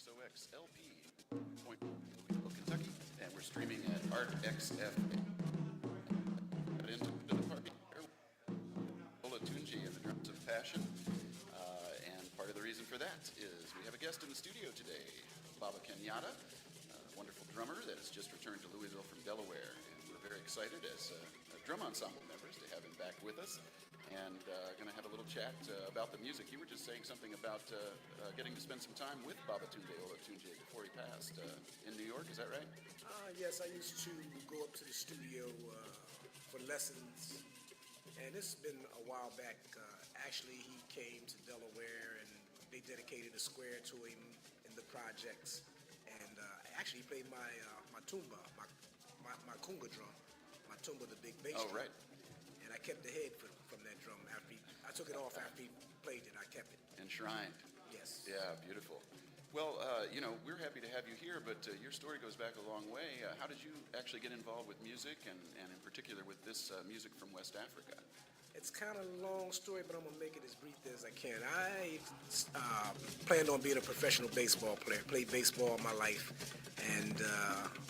KXOX LP, Louisville, Kentucky, and we're streaming at ArtXF. Into the party, Ola Tunji and the Drums of Passion, and part of the reason for that is we have a guest in the studio today, Baba Kenyattaa, a wonderful drummer that has just returned to Louisville from Delaware, and we're very excited as drum ensemble members to have him back with us, and going to have a little chat about the music. You were just saying something about getting to spend some time with Baba Tunde Ola Tunji before he passed in New York. Is that right? Yes, I used to go up to the studio for lessons, and it's been a while back. Actually, he came to Delaware, and they dedicated a square to him in the projects. And actually, he played my tumba, my kunga drum, my tumba, the big bass drum. Oh, right. And I kept the head from that drum after I took it off after he played it. I kept it. Enshrined. Yes. Yeah, beautiful. Well, we're happy to have you here, but your story goes back a long way. How did you actually get involved with music, and in particular with this music from West Africa? It's kind of a long story, but I'm going to make it as brief as I can. I planned on being a professional baseball player, played baseball all my life, and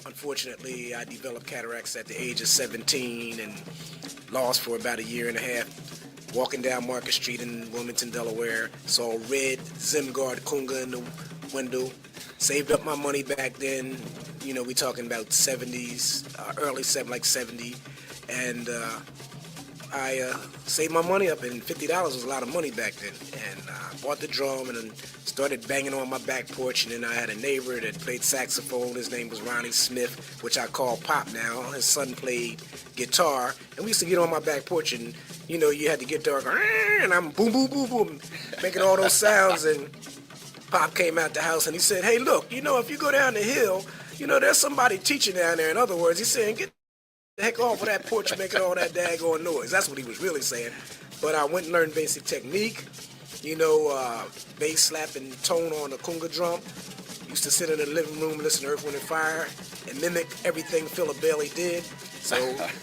unfortunately I developed cataracts at the age of 17 and lost for about a year and a half. Walking down Market Street in Wilmington, Delaware, saw red Zimgard Kunga in the window, saved up my money back then, we talking about 70s, early 70, and I saved my money up, and $50 was a lot of money back then, and bought the drum and then started banging on my back porch, and then I had a neighbor that played saxophone. His name was Ronnie Smith, which I call Pop now. His son played guitar, and we used to get on my back porch, and you had the guitar going, and I'm boom, boom, boom, boom, making all those sounds, and Pop came out the house, and he said, hey, look, if you go down the hill, there's somebody teaching down there. In other words, he's saying, get the heck off of that porch making all that daggone noise. That's what he was really saying. But I went and learned basic technique, bass slap and tone on the kunga drum. Used to sit in the living room and listen to Earth, Wind & Fire and mimic everything Philip Bailey did. So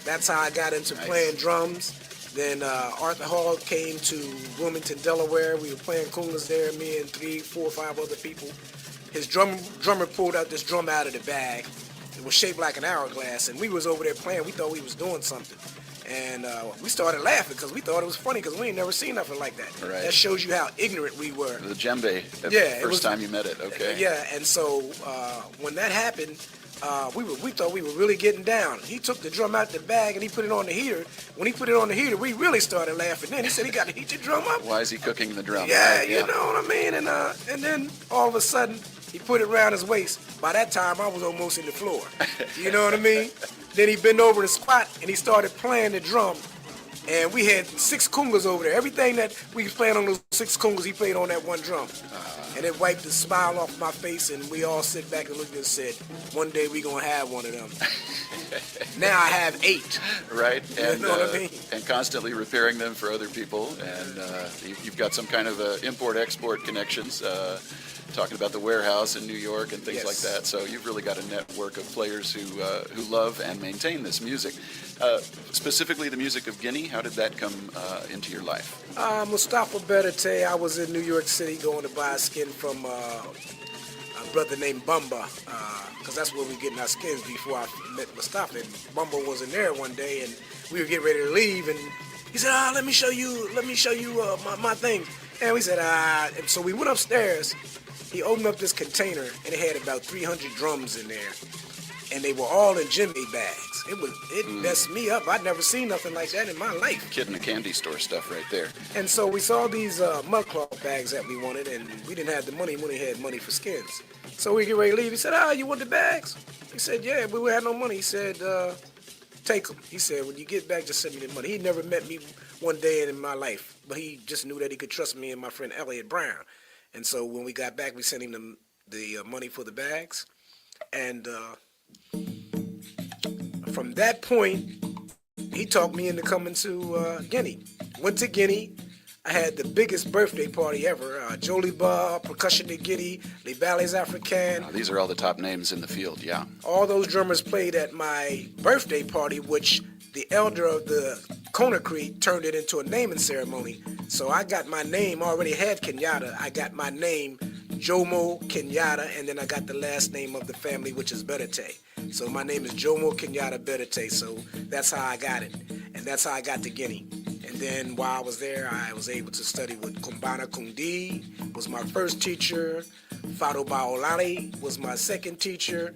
that's how I got into playing drums. Then Arthur Hall came to Wilmington, Delaware. We were playing kungas there, me and 3, 4, 5 other people. His drummer pulled out this drum out of the bag. It was shaped like an hourglass, and we was over there playing. We thought we was doing something. And we started laughing because we thought it was funny because we ain't never seen nothing like that. Right. That shows you how ignorant we were. The djembe, first time you met it, okay. Yeah, and so when that happened, we thought we were really getting down. He took the drum out the bag and he put it on the heater. When he put it on the heater, we really started laughing. Then he said he got to heat your drum up. Why is he cooking the drum? Yeah, you know what I mean? And then all of a sudden, he put it around his waist. By that time, I was almost in the floor. You know what I mean? Then he bent over and squat, and he started playing the drum. And we had 6 kungas over there. Everything that we was playing on those 6 kungas, he played on that one drum. And it wiped the smile off my face, and we all sit back and looked and said, one day we going to have one of them. Now I have 8. Right. And, you know what I mean? And constantly repairing them for other people. And you've got some kind of import-export connections. Talking about the warehouse in New York and things like that. So you've really got a network of players who love and maintain this music. Specifically the music of Guinea, how did that come into your life? Mustafa Berete, I was in New York City going to buy a skin from a brother named Bumba, because that's where we were getting our skins before I met Mustafa. And Bumba wasn't there one day, and we were getting ready to leave, and he said, let me show you my thing. And we said, and so we went upstairs. He opened up this container, and it had about 300 drums in there, and they were all in djembe bags. It messed me up. I'd never seen nothing like that in my life. Kid in a candy store stuff right there. And so we saw these mudcloth bags that we wanted, and we didn't have the money. We only had money for skins. So we get ready to leave. He said, you want the bags? He said, yeah, but we had no money. He said, take them. He said, when you get back, just send me the money. He never met me one day in my life, but he just knew that he could trust me and my friend Elliot Brown. And so when we got back, we sent him the money for the bags. And from that point, he talked me into coming to Guinea. Went to Guinea. I had the biggest birthday party ever. Joliba, Percussion de Guinea, Les Ballets Africains. These are all the top names in the field, yeah. All those drummers played at my birthday party, which the elder of the Conakry turned it into a naming ceremony. So I got my name, already had Kenyattaa. I got my name Jomo Kenyatta, and then I got the last name of the family, which is Berete. So my name is Jomo Kenyatta Berete, so that's how I got it. And that's how I got to Guinea. And then while I was there, I was able to study with Kumbana Kundi, was my first teacher. Fado Baolani was my second teacher.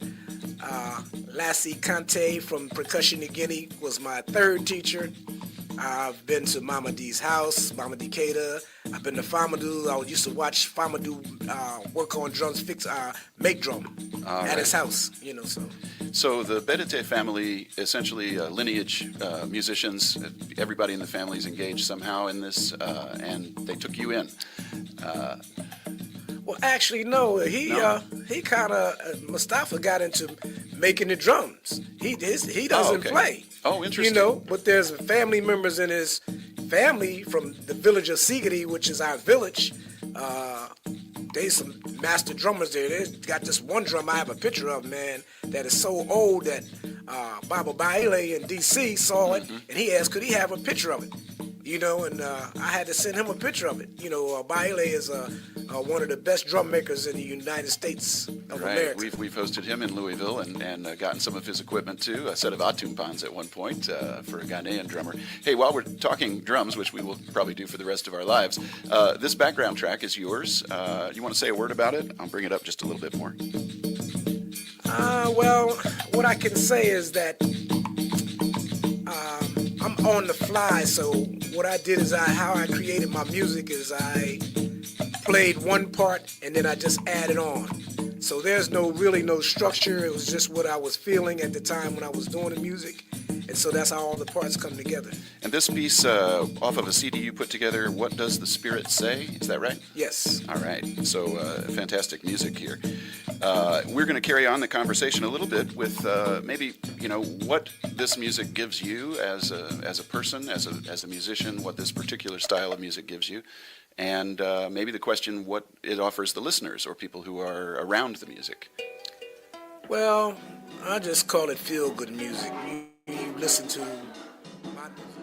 Lassie Kante from Percussion in Guinea was my third teacher. I've been to Mama D's house, Mama D Keita. I've been to Famadou. I used to watch Famadou work on drums, make drum at his house, so. So the Berete family, essentially lineage musicians, everybody in the family is engaged somehow in this, and they took you in. Well, actually, no. He kind of Mustafa got into making the drums. He doesn't play. Oh, interesting. But there's family members in his family from the village of Sigiri, which is our village. There's some master drummers there. They got this one drum I have a picture of, man, that is so old that Baba Baile in D.C. saw it, and he asked, could he have a picture of it? And I had to send him a picture of it. Baile is one of the best drum makers in the United States of America. We've hosted him in Louisville and gotten some of his equipment too, a set of atumpans at one point for a Ghanaian drummer. Hey, while we're talking drums, which we will probably do for the rest of our lives, this background track is yours. You want to say a word about it? I'll bring it up just a little bit more. Well, what I can say is that I'm on the fly, so what I did is how I created my music is I played one part and then I just added on. So there's really no structure. It was just what I was feeling at the time when I was doing the music. And so that's how all the parts come together. And this piece off of a CD you put together, What Does the Spirit Say? Is that right? Yes. All right. So fantastic music here. We're going to carry on the conversation a little bit with maybe, what this music gives you as a person, as a musician, what this particular style of music gives you. And maybe the question, what it offers the listeners or people who are around the music. Well, I just call it feel-good music. You listen to my music.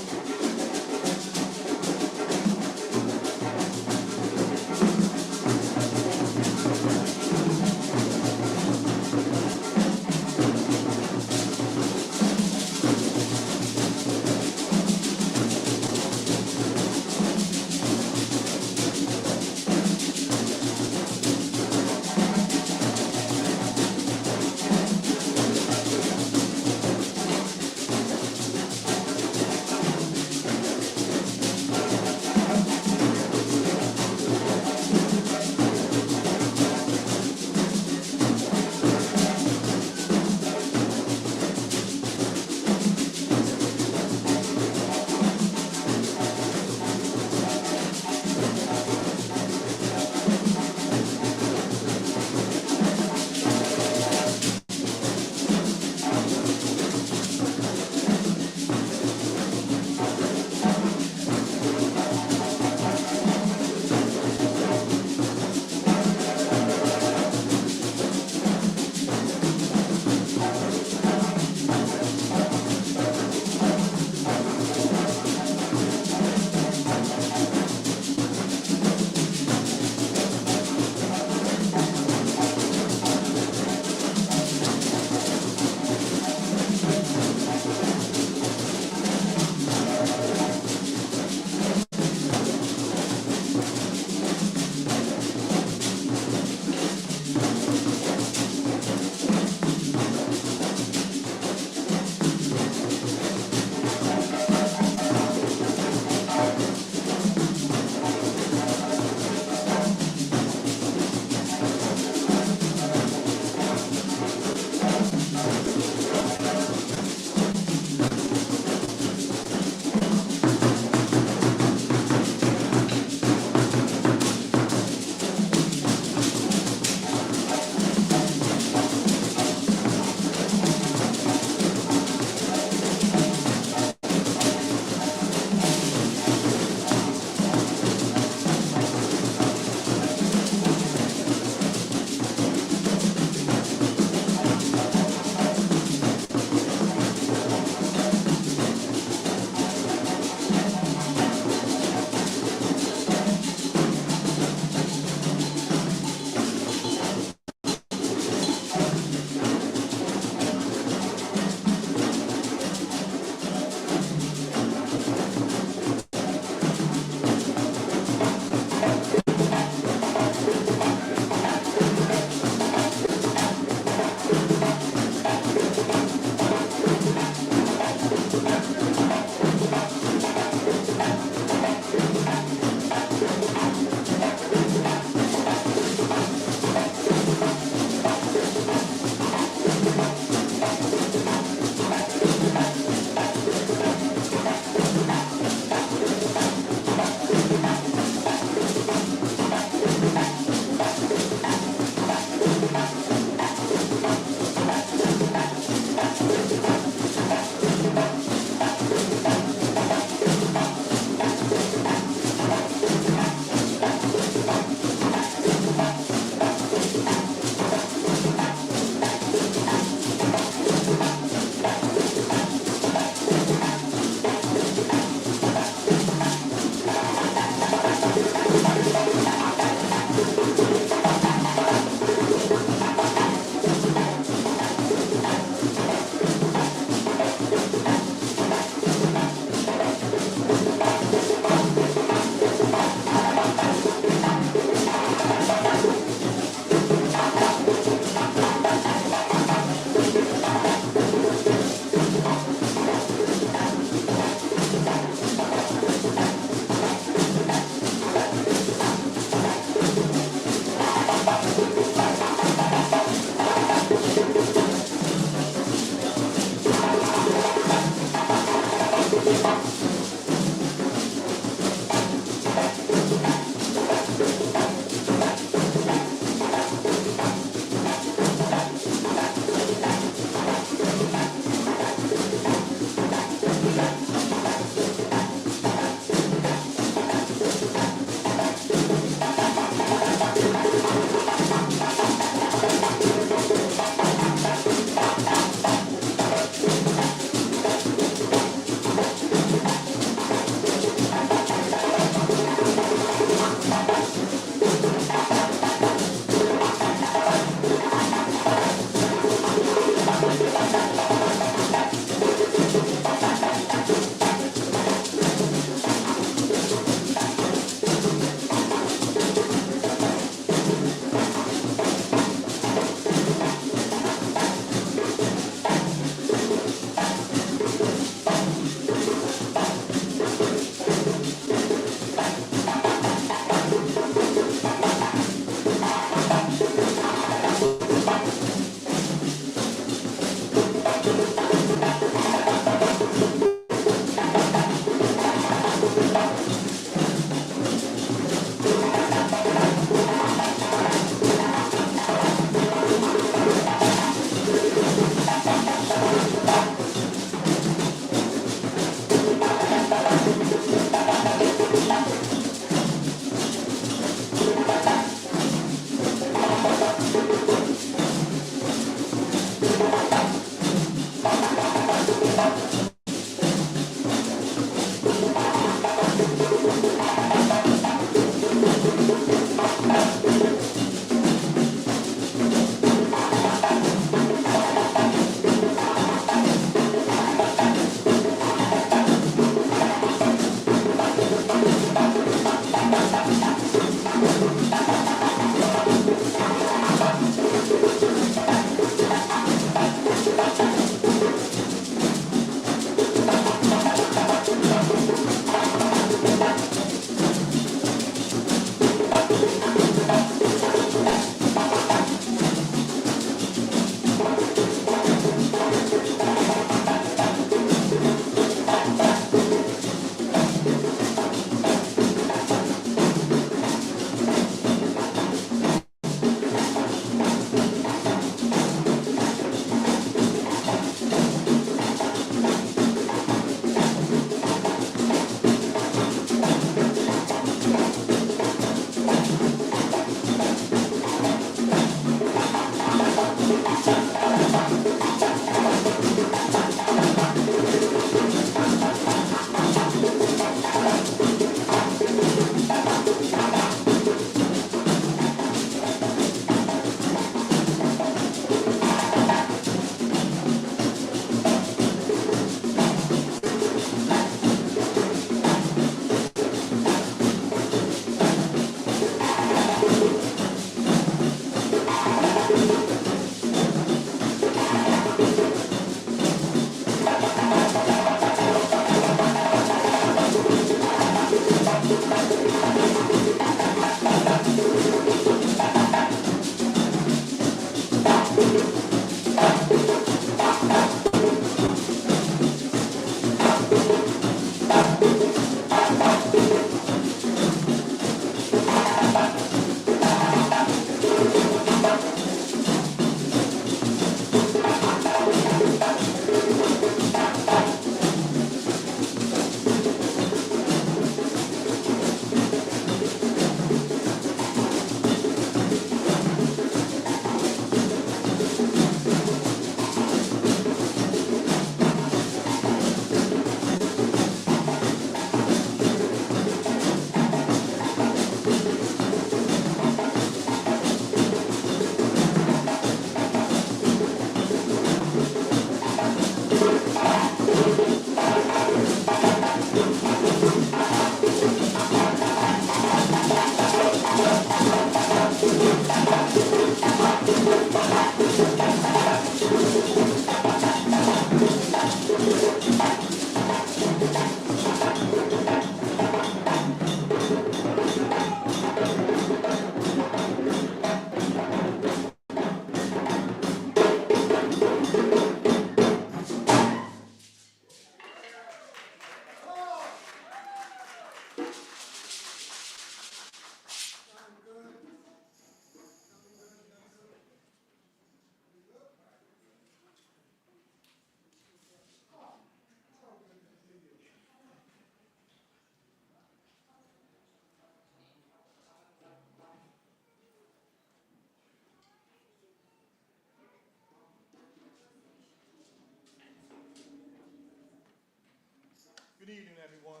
Good evening, everyone.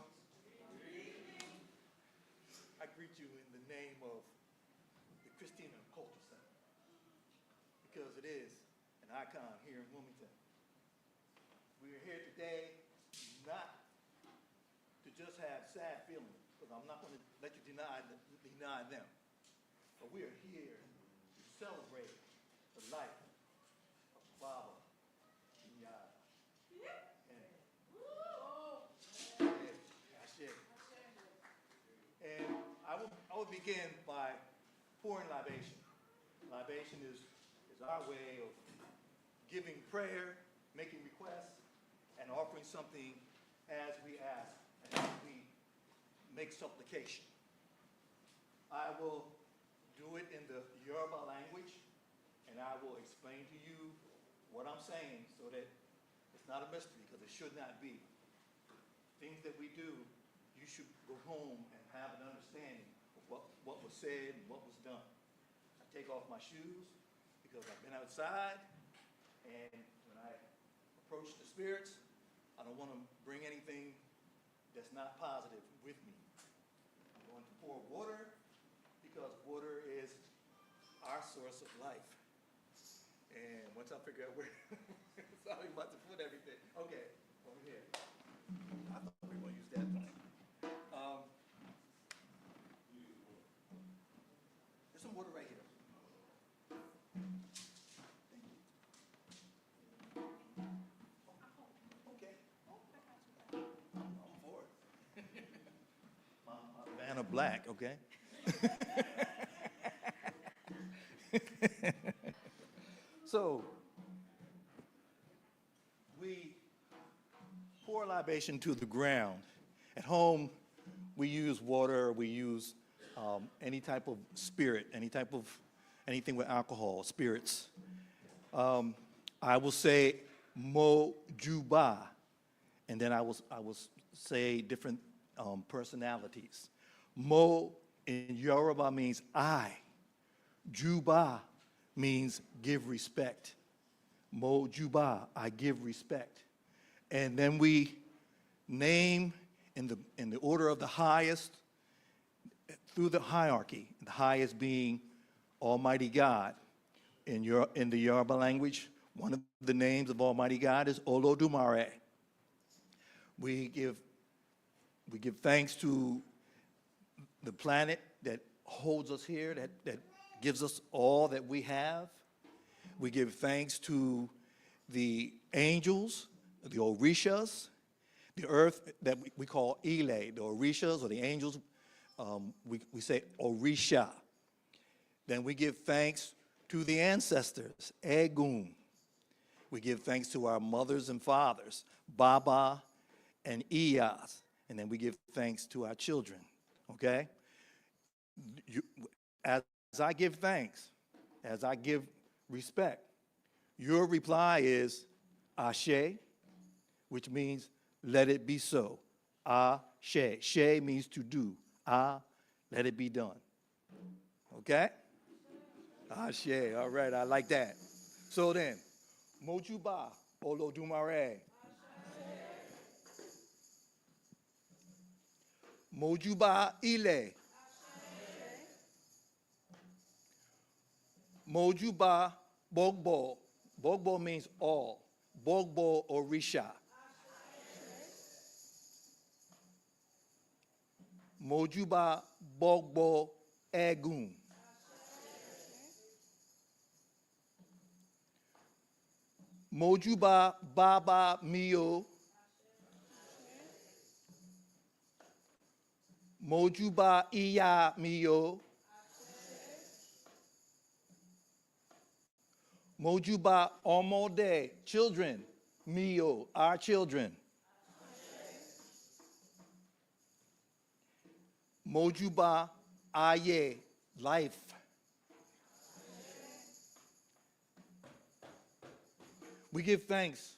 I greet you in the name of the Christina Culture Center because it is an icon here in Wilmington. We are here today not to just have sad feelings, because I'm not going to let you deny them, but we are here to celebrate the life of Baba Kenyattaa. That's it. And I will begin by pouring libation. Libation is our way of giving prayer, making requests, and offering something as we ask and as we make supplication. I will do it in the Yoruba language, and I will explain to you what I'm saying so that it's not a mystery, because it should not be. Things that we do, you should go home and have an understanding of what was said and what was done. I take off my shoes because I've been outside, and when I approach the spirits, I don't want to bring anything that's not positive with me. I'm going to pour water because water is our source of life. And once I figure out where, sorry about to put everything. Okay, over here. I thought we were going to use that thing. There's some water right here. Okay. I'm for it. My man of black, okay? So, we pour libation to the ground. At home, we use water, we use any type of spirit, anything with alcohol, spirits. I will say mo juba, and then I will say different personalities. Mo in Yoruba means I. Juba means give respect. Mo juba, I give respect. And then we name in the order of the highest, through the hierarchy, the highest being Almighty God. In the Yoruba language, one of the names of Almighty God is Olodumare. We give thanks to the planet that holds us here, that gives us all that we have. We give thanks to the angels, the Orishas, the earth that we call Ile, the Orishas or the angels, we say Orisha. Then we give thanks to the ancestors, Egun. We give thanks to our mothers and fathers, Baba and Iyas. And then we give thanks to our children, okay? As I give thanks, as I give respect, your reply is Ashe, which means let it be so. Ashe. She means to do. Let it be done. Okay? Ashe. All right, I like that. So then, Mojuba, Olodumare. Mojuba Ile. Mojuba Bogbo. Bogbo means all. Bogbo Orisha. Mojuba Bogbo Egun. Mojuba Baba Mio. Mojuba Iya Mio. Mojuba Omode, children, Mio, our children. Mojuba Aye, life. We give thanks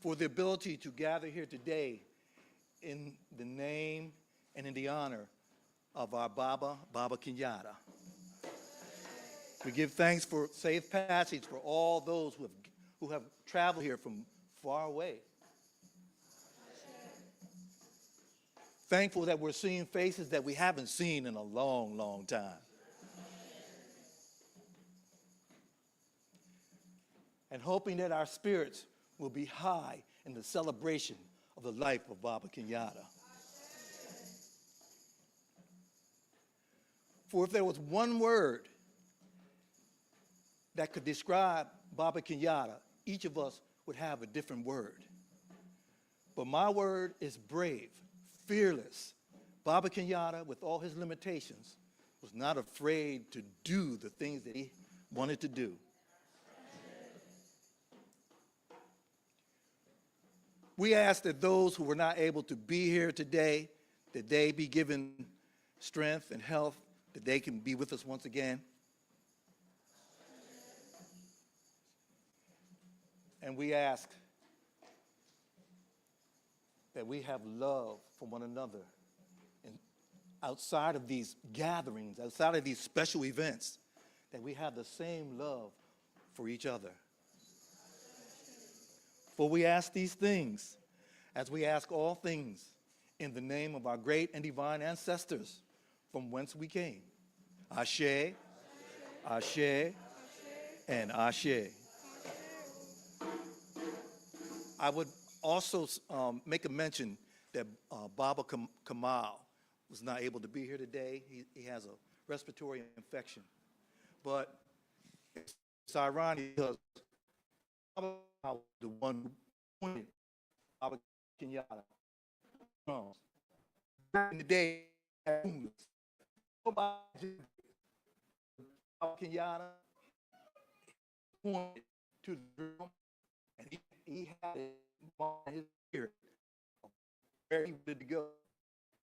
for the ability to gather here today in the name and in the honor of our Baba Kenyattaa. We give thanks for safe passage for all those who have traveled here from far away. Thankful that we're seeing faces that we haven't seen in a long, long time. And hoping that our spirits will be high in the celebration of the life of Baba Kenyattaa. For if there was one word that could describe Baba Kenyattaa, each of us would have a different word. But my word is brave, fearless. Baba Kenyattaa, with all his limitations, was not afraid to do the things that he wanted to do. We ask that those who were not able to be here today, that they be given strength and health, that they can be with us once again. And we ask that we have love for one another. And outside of these gatherings, outside of these special events, that we have the same love for each other. For we ask these things, as we ask all things, in the name of our great and divine ancestors, from whence we came. Ashe, Ashe, and Ashe. I would also make a mention that Baba Kamal was not able to be here today. He has a respiratory infection. But it's ironic because Baba was the one who pointed Baba Kenyattaa. Back in the day, Baba Kenyattaa pointed to the drum, and he had it in his spirit where he wanted to go.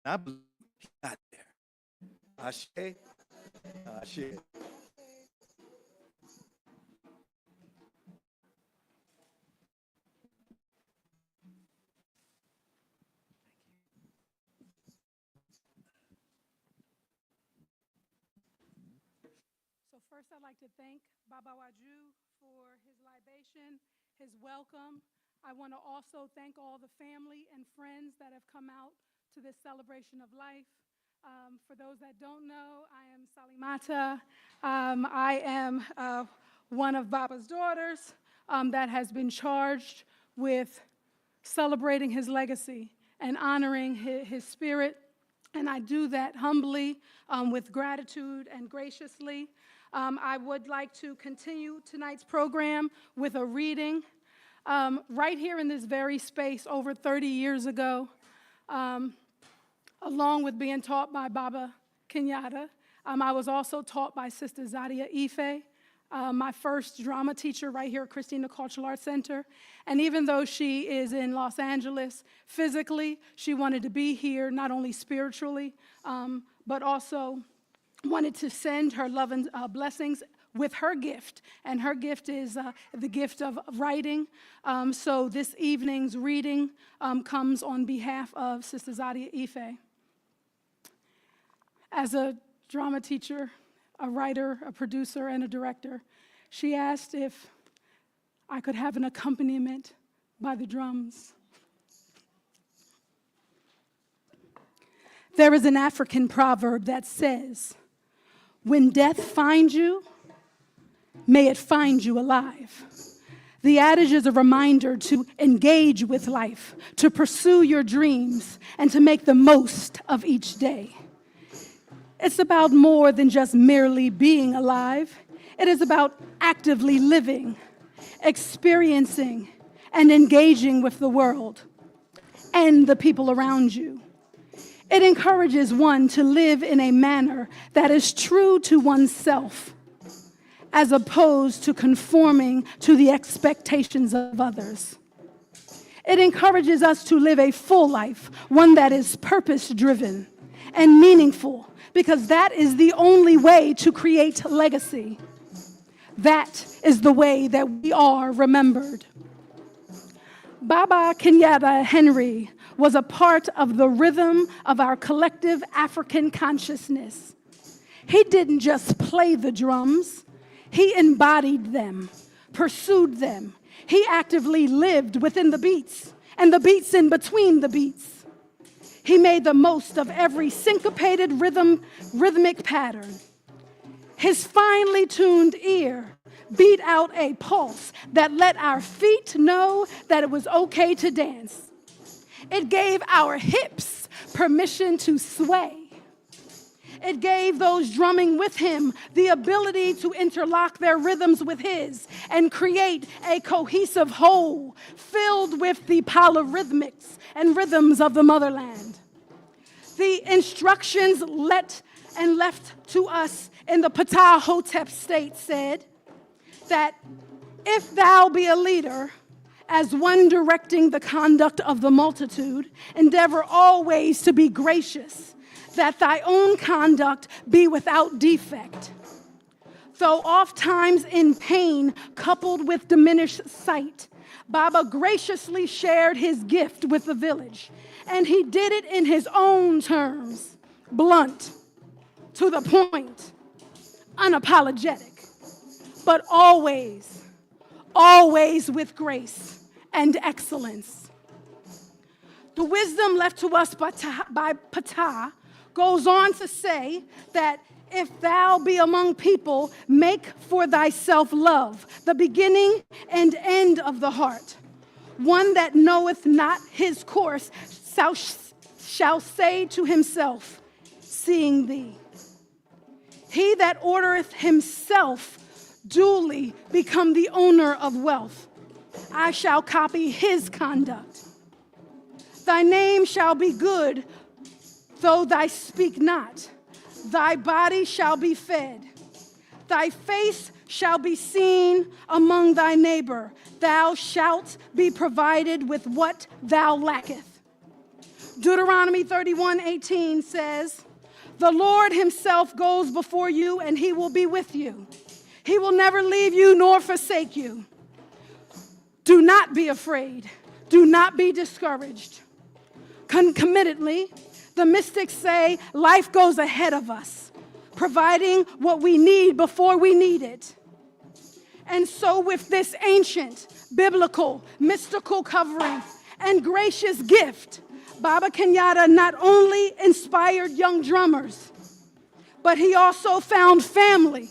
And I believe he got there. Ashe, Ashe. So first I'd like to thank Baba Waju for his libation, his welcome. I want to also thank all the family and friends that have come out to this celebration of life. For those that don't know, I am Salimata. I am one of Baba's daughters that has been charged with celebrating his legacy and honoring his spirit. And I do that humbly, with gratitude and graciously. I would like to continue tonight's program with a reading. Right here in this very space over 30 years ago, along with being taught by Baba Kenyattaa, I was also taught by Sister Zadia Ife, my first drama teacher right here at Christina Cultural Arts Center. And even though she is in Los Angeles physically, she wanted to be here, not only spiritually, but also wanted to send her love and blessings with her gift. And her gift is the gift of writing. So this evening's reading comes on behalf of Sister Zadia Ife. As a drama teacher, a writer, a producer, and a director, she asked if I could have an accompaniment by the drums. There is an African proverb that says, "When death finds you, may it find you alive." The adage is a reminder to engage with life, to pursue your dreams, and to make the most of each day. It's about more than just merely being alive. It is about actively living, experiencing, and engaging with the world and the people around you. It encourages one to live in a manner that is true to oneself, as opposed to conforming to the expectations of others. It encourages us to live a full life, one that is purpose-driven and meaningful, because that is the only way to create legacy. That is the way that we are remembered. Baba Kenyattaa Henry was a part of the rhythm of our collective African consciousness. He didn't just play the drums, he embodied them, pursued them. He actively lived within the beats and the beats in between the beats. He made the most of every syncopated rhythmic pattern. His finely tuned ear beat out a pulse that let our feet know that it was okay to dance. It gave our hips permission to sway. It gave those drumming with him the ability to interlock their rhythms with his and create a cohesive whole filled with the polyrhythmics and rhythms of the motherland. The instructions left to us in the Ptah Hotep state said that if thou be a leader, as one directing the conduct of the multitude, endeavor always to be gracious, that thy own conduct be without defect. Though oft times in pain, coupled with diminished sight, Baba graciously shared his gift with the village, and he did it in his own terms, blunt, to the point, unapologetic, but always with grace and excellence. The wisdom left to us by Ptah goes on to say that if thou be among people, make for thyself love, the beginning and end of the heart. One that knoweth not his course shall say to himself, seeing thee. He that ordereth himself duly become the owner of wealth. I shall copy his conduct. Thy name shall be good, though thou speak not. Thy body shall be fed. Thy face shall be seen among thy neighbor. Thou shalt be provided with what thou lackest. Deuteronomy 31:18 says, the Lord himself goes before you, and he will be with you. He will never leave you nor forsake you. Do not be afraid. Do not be discouraged. Concomitantly, the mystics say life goes ahead of us, providing what we need before we need it. And so with this ancient, biblical, mystical covering and gracious gift, Baba Kenyattaa not only inspired young drummers, but he also found family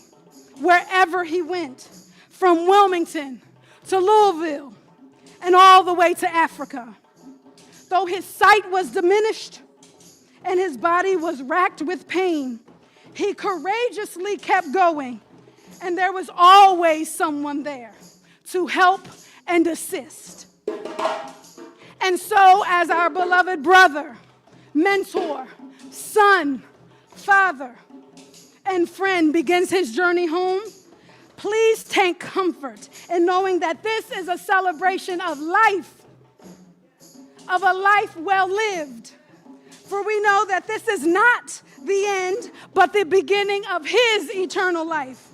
wherever he went, from Wilmington to Louisville and all the way to Africa. Though his sight was diminished and his body was racked with pain, he courageously kept going, and there was always someone there to help and assist. And so, as our beloved brother, mentor, son, father, and friend begins his journey home, please take comfort in knowing that this is a celebration of life, of a life well lived. For we know that this is not the end, but the beginning of his eternal life.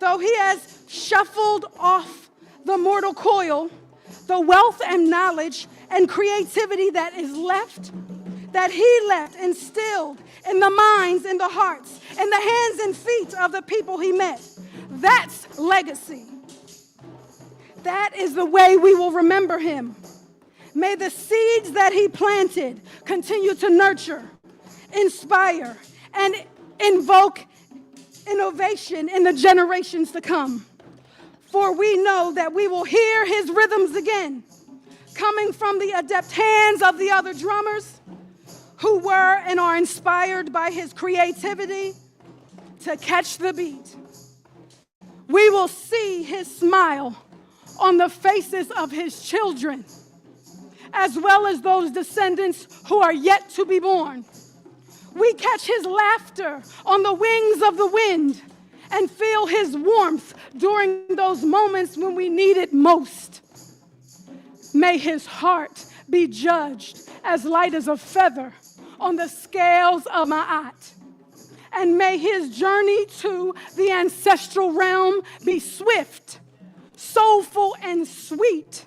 Though he has shuffled off the mortal coil, the wealth and knowledge and creativity that he left instilled in the minds, in the hearts, in the hands and feet of the people he met. That's legacy. That is the way we will remember him. May the seeds that he planted continue to nurture, inspire, and invoke innovation in the generations to come. For we know that we will hear his rhythms again, coming from the adept hands of the other drummers who were and are inspired by his creativity to catch the beat. We will see his smile on the faces of his children, as well as those descendants who are yet to be born. We catch his laughter on the wings of the wind and feel his warmth during those moments when we need it most. May his heart be judged as light as a feather on the scales of Ma'at. And may his journey to the ancestral realm be swift, soulful, and sweet.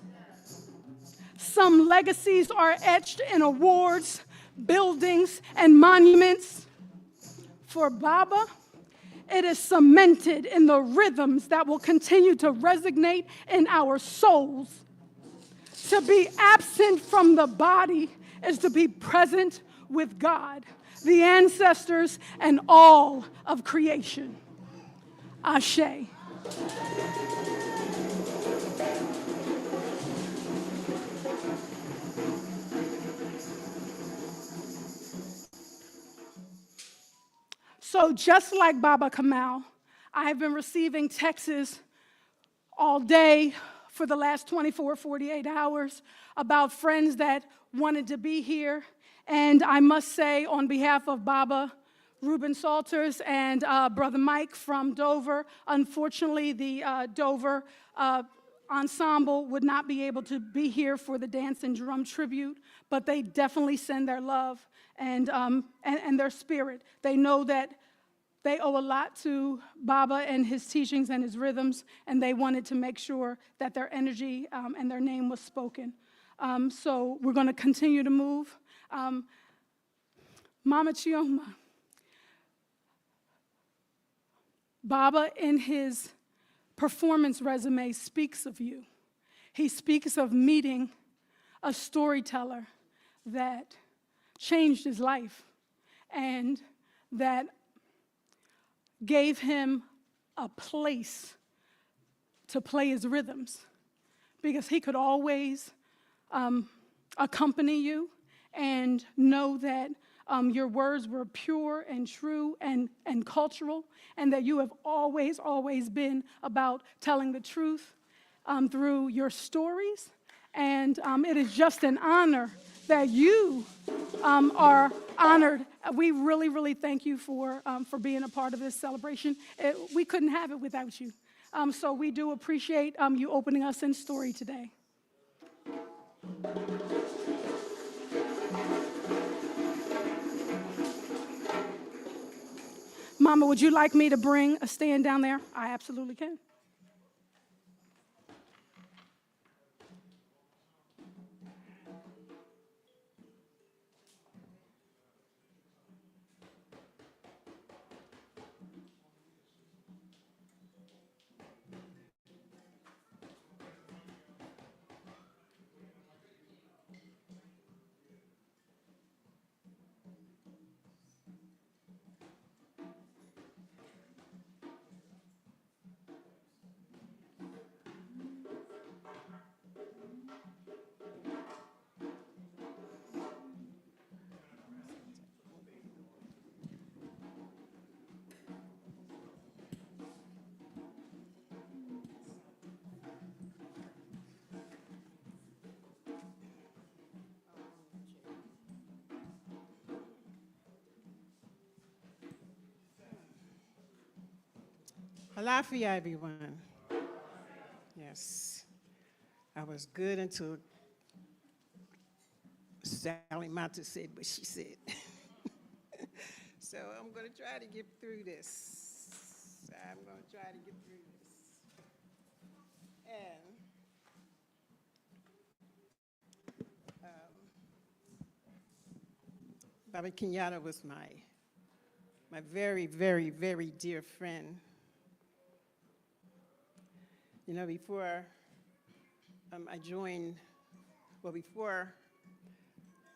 Some legacies are etched in awards, buildings, and monuments. For Baba, it is cemented in the rhythms that will continue to resonate in our souls. To be absent from the body is to be present with God, the ancestors, and all of creation. Ashe. So just like Baba Kamal, I have been receiving texts all day for the last 24, 48 hours about friends that wanted to be here. And I must say, on behalf of Baba Reuben Salters and Brother Mike from Dover, unfortunately, the Dover ensemble would not be able to be here for the dance and drum tribute, but they definitely send their love and their spirit. They know that they owe a lot to Baba and his teachings and his rhythms, and they wanted to make sure that their energy and their name was spoken. So we're going to continue to move. Mama Chioma, Baba in his performance resume speaks of you. He speaks of meeting a storyteller that changed his life and that gave him a place to play his rhythms, because he could always accompany you and know that your words were pure and true and cultural, and that you have always, always been about telling the truth through your stories. And it is just an honor that you are honored. We really, really thank you for being a part of this celebration. We couldn't have it without you. So we do appreciate you opening us in story today. Mama, would you like me to bring a stand down there? I absolutely can. Alafia, everyone. Yes, I was good until Sally Mata said what she said. So I'm going to try to get through this. And Baba Kenyattaa was my very, very, very dear friend. You know, before before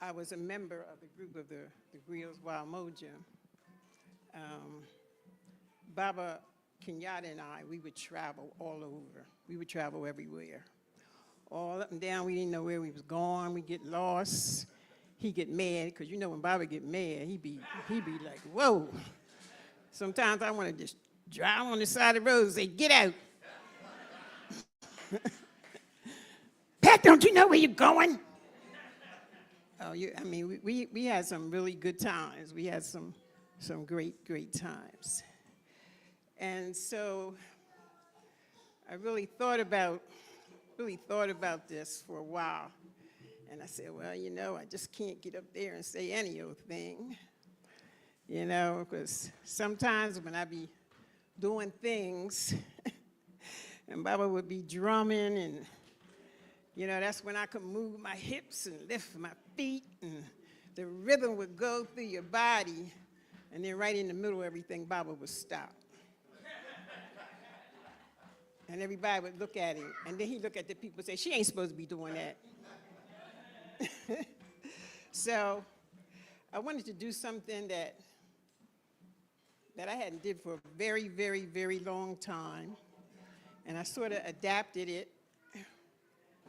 I was a member of the group of the Griots Wild Moja, Baba Kenyattaa and I, we would travel all over. We would travel everywhere. All up and down, we didn't know where we was going. We'd get lost. He'd get mad, because you know when Baba get mad, he'd be like, whoa. Sometimes I want to just drive on the side of the road and say, get out. Pat, don't you know where you're going? Oh, we had some really good times. We had some great, great times. And so I really thought about this for a while. And I said, well, you know, I just can't get up there and say any old thing. You know, because sometimes when I be doing things, and Baba would be drumming, and, you know, that's when I could move my hips and lift my feet, and the rhythm would go through your body, and then right in the middle of everything, Baba would stop. And everybody would look at him, and then he'd look at the people and say, she ain't supposed to be doing that. So I wanted to do something that I hadn't did for a very, very, very long time, and I sort of adapted it.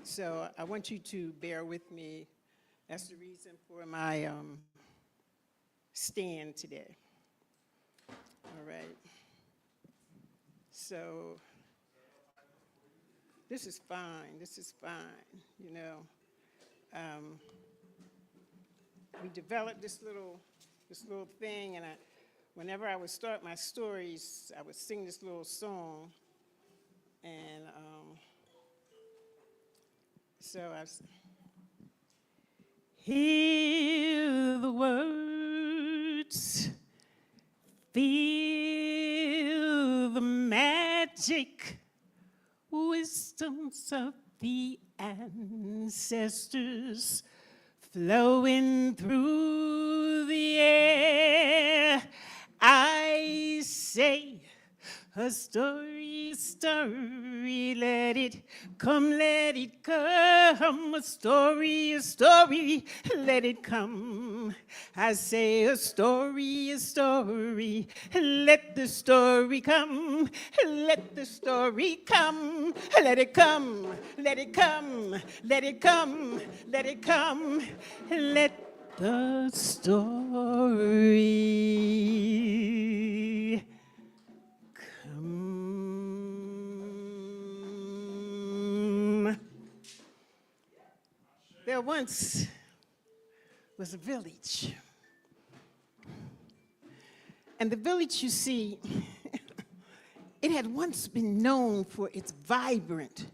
So I want you to bear with me. That's the reason for my stand today. All right. So this is fine. This is fine. You know, we developed this little thing, and whenever I would start my stories, I would sing this little song, and so I was, hear the words, feel the magic, wisdoms of the ancestors flowing through the air. I say a story, let it come, let it come. A story, let it come. I say a story, let the story come, let the story come, let it come, let it come, let it come, let it come, let the story come. There once was a village. And the village, you see, it had once been known for its vibrant,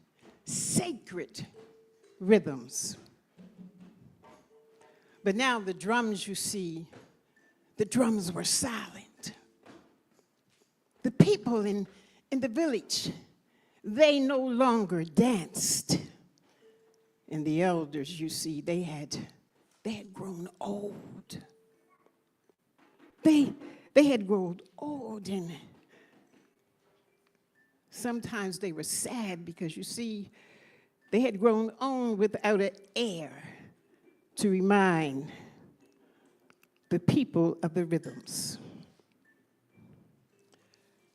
sacred rhythms. But now the drums, you see, the drums were silent. The people in the village, they no longer danced. And the elders, you see, they had grown old. They had grown old, and sometimes they were sad because, you see, they had grown old without an heir to remind the people of the rhythms.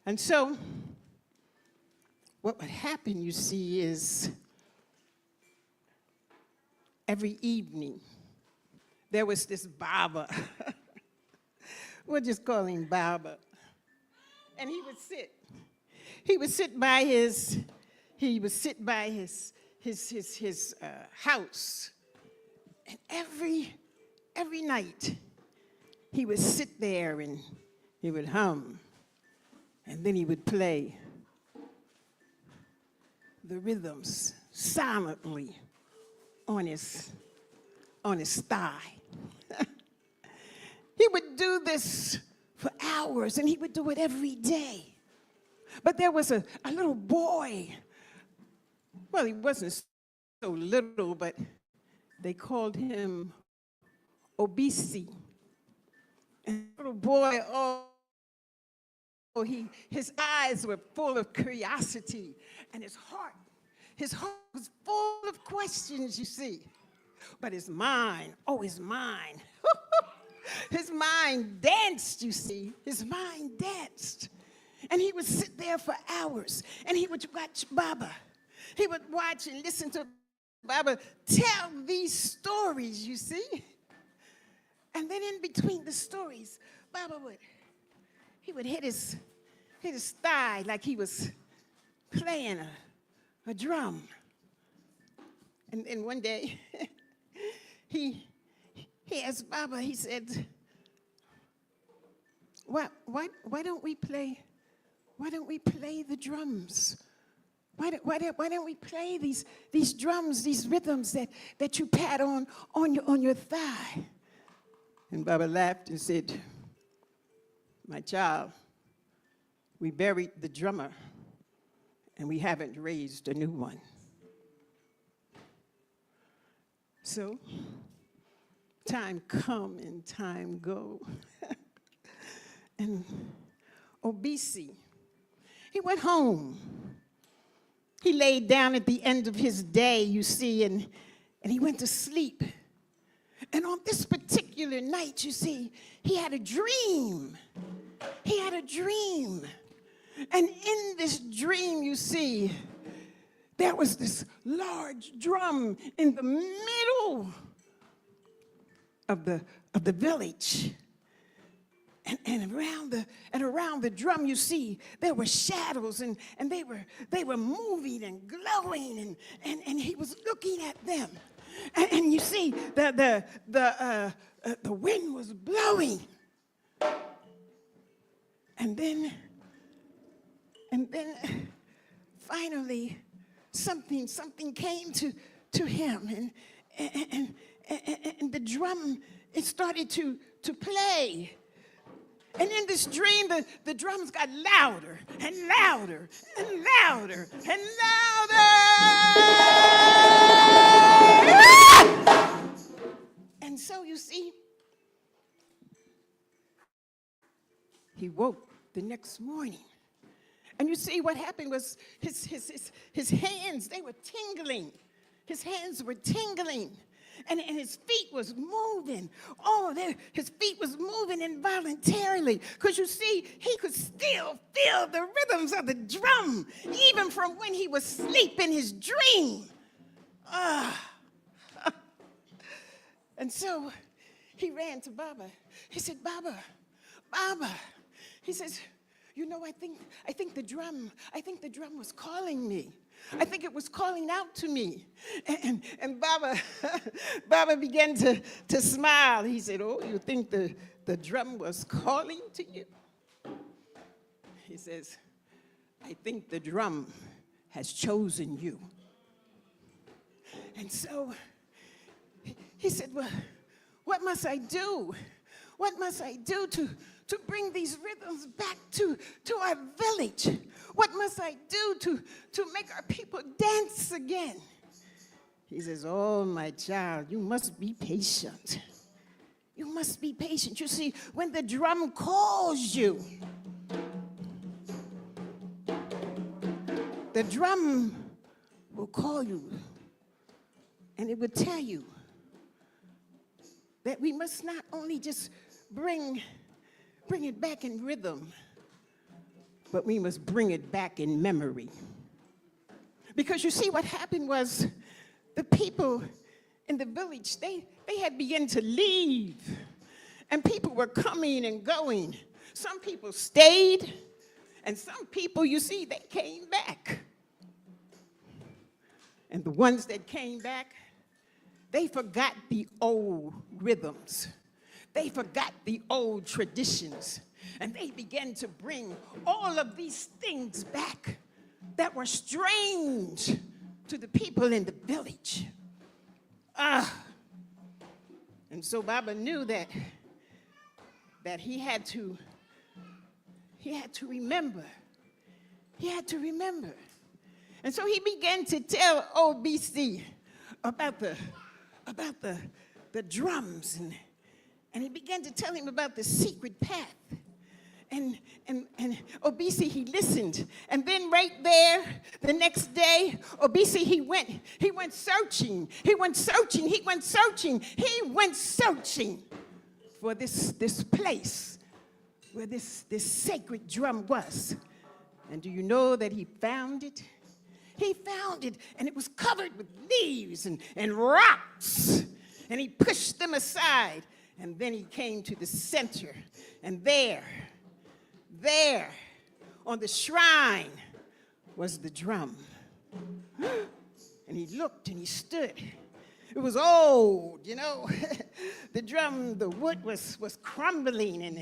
And so, what would happen, you see, is every evening, there was this Baba. We'll just call him Baba. And he would sit. He would sit by his house. And every night, he would sit there and he would hum. And then he would play the rhythms silently on his thigh. He would do this for hours, and he would do it every day. But there was a little boy. Well, he wasn't so little, but they called him Obisi. And the little boy, his eyes were full of curiosity, and his heart was full of questions, you see. But his mind, his mind danced, you see. His mind danced. And he would sit there for hours, and he would watch Baba. He would watch and listen to Baba tell these stories, you see. And then in between the stories, Baba would hit his thigh like he was playing a drum. And one day, he asked Baba, he said, why don't we play the drums? Why don't we play these drums, these rhythms that you pat on your thigh? And Baba laughed and said, my child, we buried the drummer and we haven't raised a new one. So, time come and time go. And Obisi, he went home. He laid down at the end of his day, you see, and he went to sleep. And on this particular night, you see, he had a dream. He had a dream. And in this dream, you see, there was this large drum in the middle of the village. And around the drum, you see, there were shadows, and they were moving and glowing, and he was looking at them. And you see, the wind was blowing. And then finally, something came to him, and the drum, it started to play. And in this dream, the drums got louder and louder and louder and louder. And so you see, he woke the next morning. And you see what happened was his hands, they were tingling. His hands were tingling. And his feet was moving. His feet was moving involuntarily. Because you see, he could still feel the rhythms of the drum, even from when he was asleep in his dream. And so he ran to Baba. He said, Baba, he says, you know, I think the drum was calling me. I think it was calling out to me. And Baba began to smile. He said, oh, you think the drum was calling to you? He says, I think the drum has chosen you. And so he said, well, what must I do? What must I do to bring these rhythms back to our village? What must I do to make our people dance again? He says, oh, my child, you must be patient. You must be patient. You see, when the drum calls you, the drum will call you, and it will tell you that we must not only just bring it back in rhythm, but we must bring it back in memory. Because you see, what happened was the people in the village, they had begun to leave, and people were coming and going. Some people stayed, and some people, you see, they came back. And the ones that came back, they forgot the old rhythms. They forgot the old traditions, and they began to bring all of these things back that were strange to the people in the village. And so Baba knew that he had to remember. He had to remember. And so he began to tell OBC about the drums, and he began to tell him about the secret path. And OBC, he listened. And then right there, the next day, OBC, he went searching. He went searching for this place where this sacred drum was. And do you know that he found it? He found it, and it was covered with leaves and rocks. And he pushed them aside, and then he came to the center. And there, on the shrine, was the drum. And he looked and he stood. It was old, you know. The drum, the wood was crumbling, and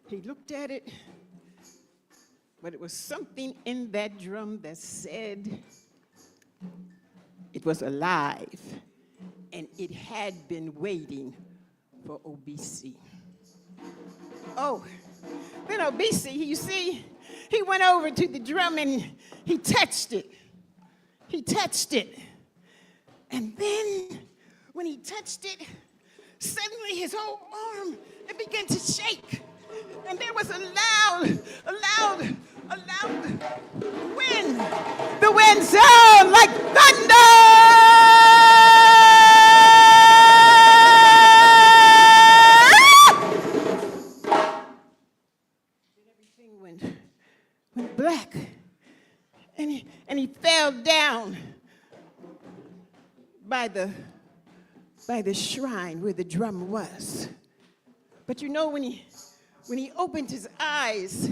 he looked at it. But it was something in that drum that said it was alive, and it had been waiting for OBC. Oh, then OBC, you see, he went over to the drum and he touched it. He touched it. And then when he touched it, suddenly his whole arm, it began to shake. And there was a loud wind. The wind sounded like thunder. by the shrine where the drum was. But you know, when he opened his eyes,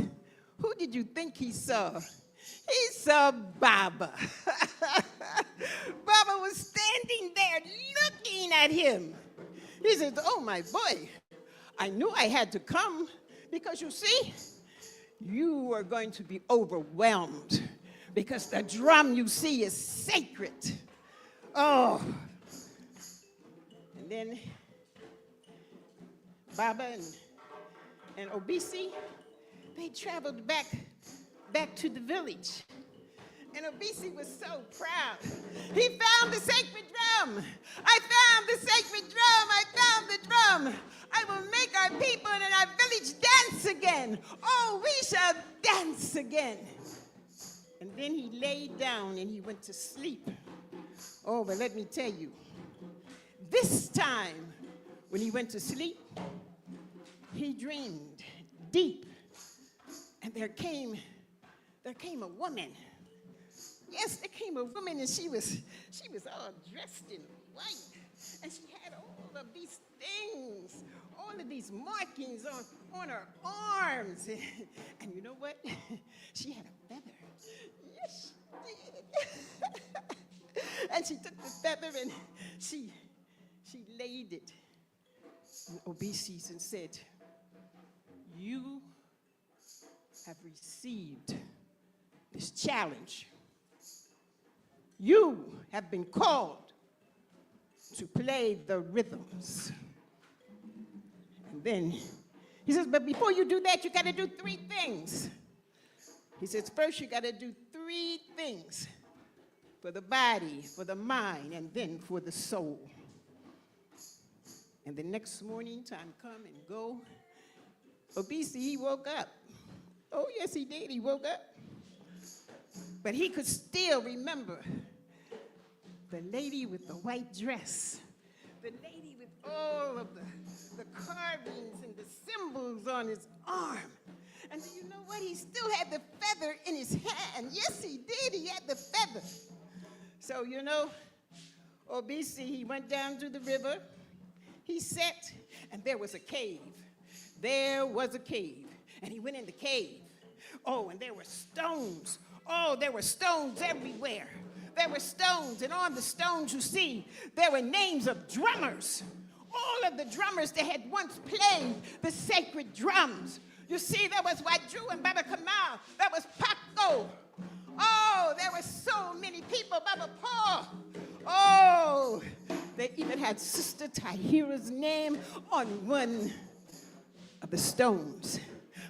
who did you think he saw? He saw Baba. Baba was standing there looking at him. He said, oh, my boy, I knew I had to come because, you see, you are going to be overwhelmed because the drum you see is sacred. Oh. And then Baba and Obisi, they traveled back to the village. And Obisi was so proud. He found the sacred drum. I found the sacred drum. I found the drum. I will make our people in our village dance again. Oh, we shall dance again. And then he laid down and he went to sleep. Oh, but let me tell you, this time when he went to sleep, he dreamed deep. And there came a woman. Yes, there came a woman, and she was all dressed in white, and she had all of these things, all of these markings on her arms, and you know what? She had a feather. Yes, she did. And she took the feather and she laid it in Obisi's and said, "You have received this challenge. You have been called to play the rhythms." And then he says, but before you do that, you got to do 3 things. He says, first you got to do 3 things for the body, for the mind, and then for the soul. And the next morning, time come and go, Obisi, he woke up. Oh, yes, he did. He woke up. But he could still remember the lady with the white dress, the lady with all of the carvings and the symbols on his arm. And do you know what? He still had the feather in his hand. Yes, he did. He had the feather. So, you know, Obisi, he went down to the river. He sat, and there was a cave. There was a cave. And he went in the cave. Oh, and there were stones. Oh, there were stones everywhere. There were stones, and on the stones, you see, there were names of drummers. All of the drummers that had once played the sacred drums. You see, there was Waju and Baba Kamal. There was Paco. Oh, there were so many people. Baba Paul. Oh, they even had Sister Tahira's name on one of the stones.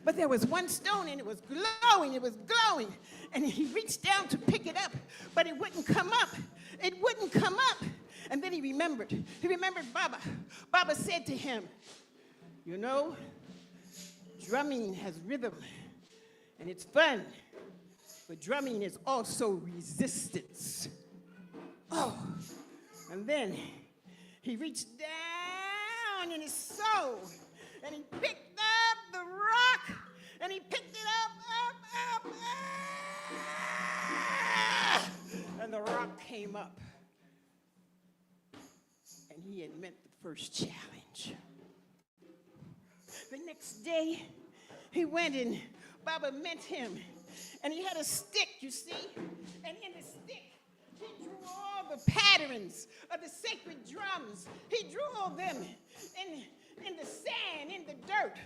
But there was one stone, and it was glowing. It was glowing. And he reached down to pick it up, but it wouldn't come up. It wouldn't come up. And then he remembered. He remembered Baba. Baba said to him, you know, drumming has rhythm, and it's fun. But drumming is also resistance. Oh, and then he reached down in his soul, and he picked up the rock, and he picked it up, and the rock came up. And he had met the first challenge. The next day, he went and Baba met him. And he had a stick, you see. And in the stick, he drew all the patterns of the sacred drums. He drew all them in the sand, in the dirt.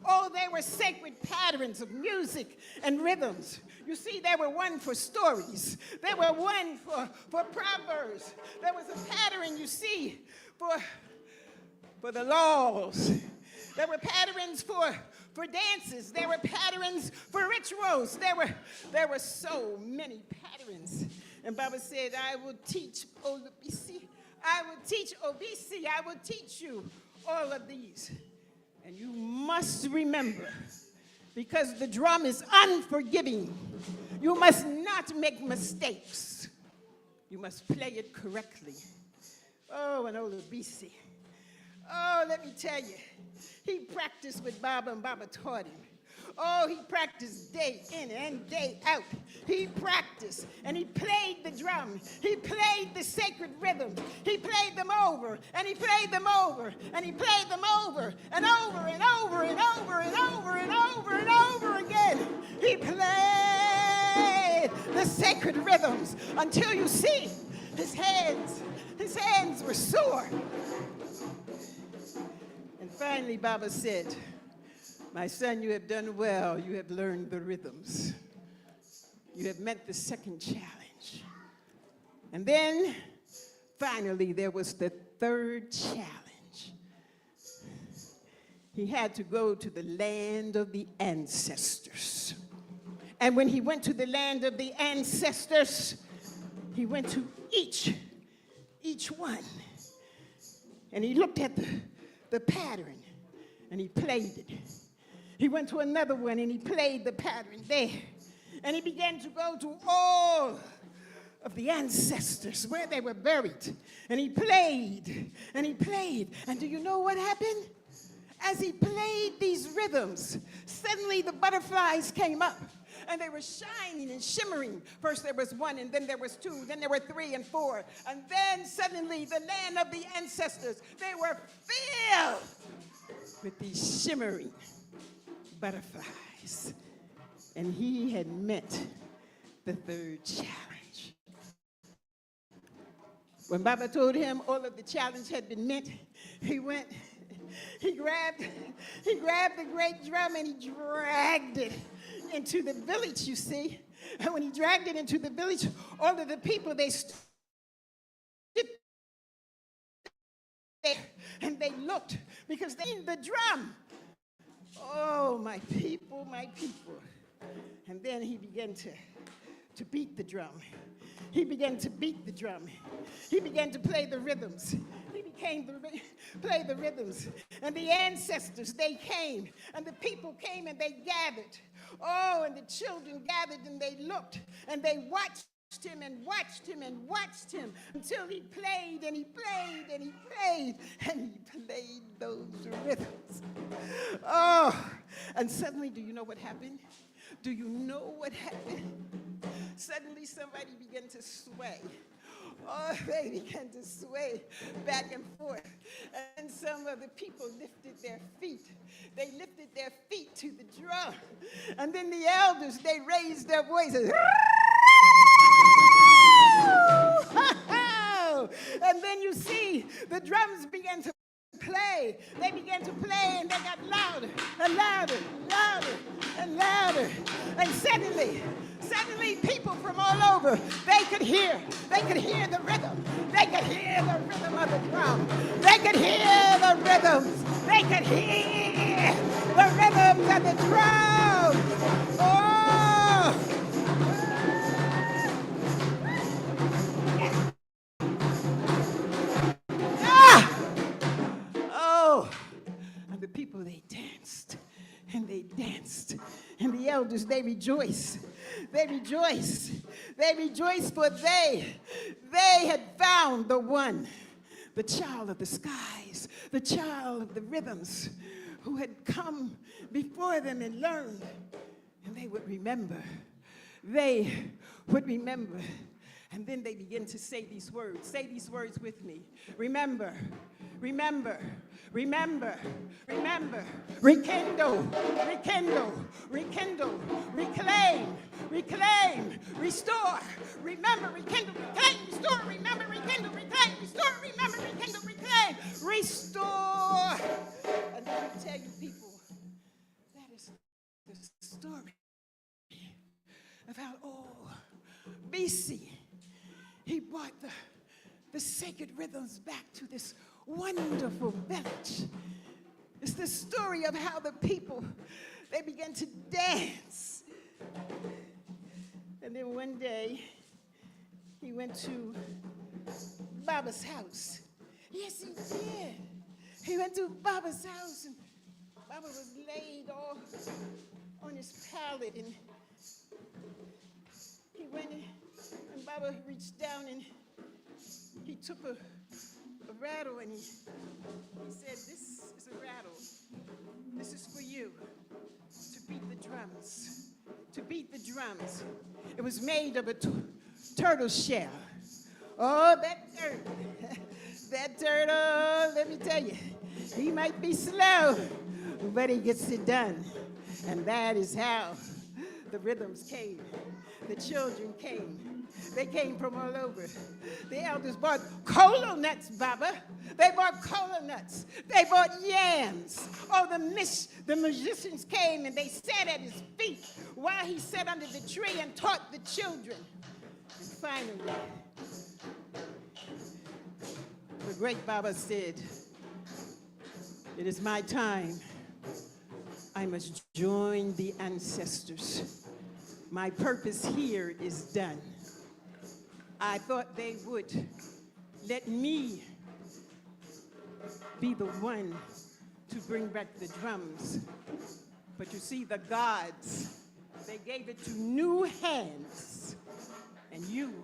Oh, they were sacred patterns of music and rhythms. You see, there were one for stories. There were one for proverbs. There was a pattern, you see, for the laws. There were patterns for dances. There were patterns for rituals. There were so many patterns. And Baba said, I will teach Obisi. I will teach Obisi. I will teach you all of these. And you must remember, because the drum is unforgiving, you must not make mistakes. You must play it correctly. Oh, and Obisi. Oh, let me tell you, he practiced with Baba, and Baba taught him. Oh, he practiced day in and day out. He practiced and he played the drum. He played the sacred rhythm. He played them over and he played them over and he played them over and over and over and over and over and over and over again. He played the sacred rhythms until you see his hands were sore. And finally, Baba said, "My son, you have done well. You have learned the rhythms. You have met the second challenge." And then, finally, there was the third challenge. He had to go to the land of the ancestors. And when he went to the land of the ancestors, he went to each one. And he looked at the pattern, and he played it. He went to another one, and he played the pattern there. And he began to go to all of the ancestors where they were buried. And he played, and he played. And do you know what happened? As he played these rhythms, suddenly the butterflies came up. And they were shining and shimmering. First there was one, and then there was two, then there were three and four. And then suddenly the land of the ancestors, they were filled with these shimmering butterflies. And he had met the third challenge. When Baba told him all of the challenge had been met, he grabbed the great drum and he dragged it into the village, you see. And when he dragged it into the village, all of the people, they stood there and they looked because they needed the drum. Oh, my people, my people. And then he began to beat the drum. He began to beat the drum. He began to play the rhythms. He began to play the rhythms. And the ancestors, they came. And the people came and they gathered. Oh, and the children gathered and they looked. And they watched him and watched him and watched him until he played and he played and he played and he played those rhythms. Oh, and suddenly, do you know what happened? Do you know what happened? Suddenly somebody began to sway. Oh, they began to sway back and forth. And some of the people lifted their feet. They lifted their feet to the drum. And then the elders, they raised their voices. And then you see the drums began to play. They began to play and they got louder and louder, louder and louder. And suddenly people from all over, they could hear the rhythm. They could hear the rhythm of the drum. They could hear the rhythms. They could hear the rhythms of the drum. Oh! Ah! Oh! And the people, they danced. And they danced. And the elders, they rejoiced. They rejoiced. They rejoiced, for they had found the one, the child of the skies, the child of the rhythms, who had come before them and learned. And they would remember. They would remember. And then they begin to say these words. Say these words with me. Remember, remember, remember, remember, rekindle, rekindle, rekindle, reclaim, reclaim, restore, remember, rekindle, reclaim, restore, remember, rekindle, reclaim, restore, remember, rekindle, reclaim, restore. And let me tell you, people, that is the story of how, BC, he brought the sacred rhythms back to this wonderful village. It's the story of how the people, they began to dance. And then one day, he went to Baba's house. Yes, he did. He went to Baba's house, and Baba was laid all on his pallet, and he went in, and Baba reached down and he took a rattle and he said, "This is a rattle. This is for you to beat the drums. To beat the drums. It was made of a turtle shell. Oh, that turtle. That turtle, let me tell you, he might be slow, but he gets it done. And that is how the rhythms came. The children came. They came from all over. The elders bought cola nuts, Baba. They bought cola nuts. They bought yams. Oh, the musicians came and they sat at his feet while he sat under the tree and taught the children. And finally, the great Baba said, "It is my time. I must join the ancestors. My purpose here is done." I thought they would let me be the one to bring back the drums. But you see, the gods, they gave it to new hands. And you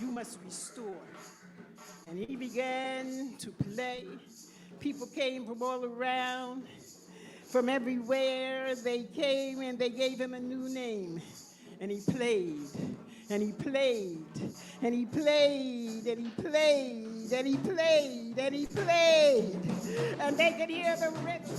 must restore. And he began to play. People came from all around, from everywhere. They came and they gave him a new name. And he played, and he played, and he played, and he played, and he played, and he played. And they could hear the rhythm.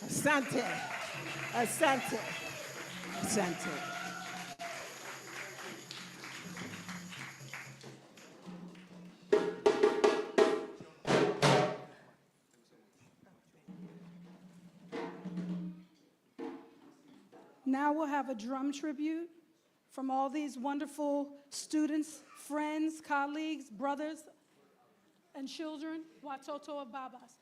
Asante, asante, asante. Now we'll have a drum tribute from all these wonderful students, friends, colleagues, brothers, and children. Watoto of Babas.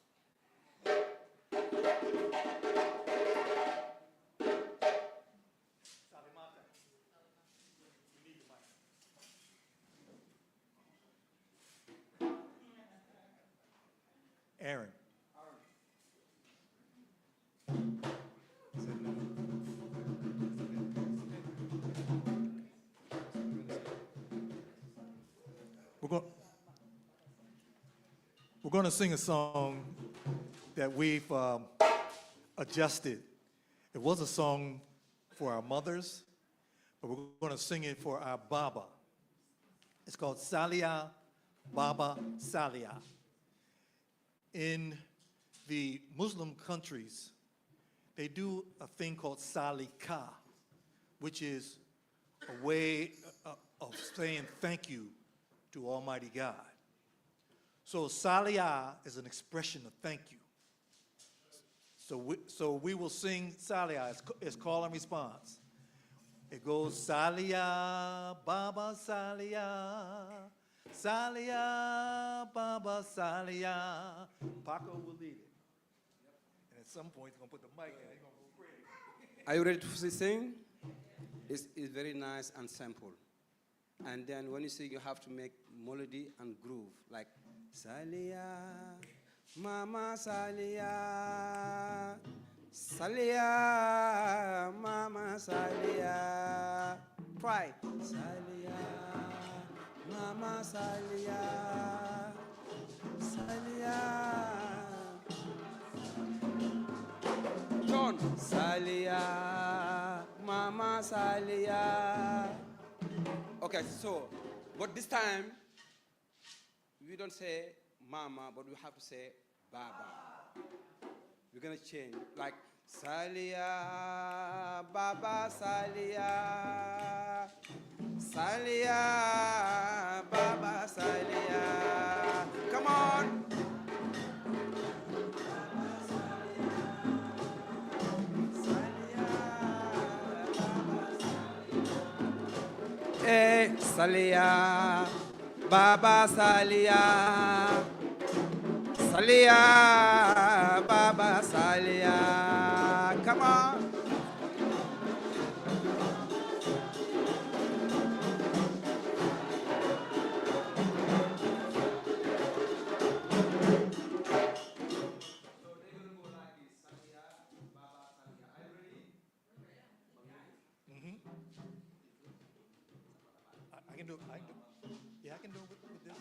Aaron. We're going to sing a song that we've adjusted. It was a song for our mothers, but we're going to sing it for our Baba. It's called Salia, Baba Salia. In the Muslim countries, they do a thing called salika, which is a way of saying thank you to Almighty God. So Salia is an expression of thank you. So we will sing Salia. It's call and response. It goes Salia, Baba Salia, Salia, Baba Salia. Paco will lead it. And at some point, he's going to put the mic in. He's going to go crazy. Are you ready to sing? It's very nice and simple. And then when you sing, you have to make melody and groove, like Salia, Mama Salia, Salia, Mama Salia. Try. Salia, Mama Salia, Salia. John. Salia, Mama Salia. Okay, so, but this time, we don't say Mama, but we have to say Baba. We're going to change, like Salia, Baba Salia, Salia, Baba Salia. Come on. Salia, Baba Salia, Salia, Baba Salia. Come on. can do it with this.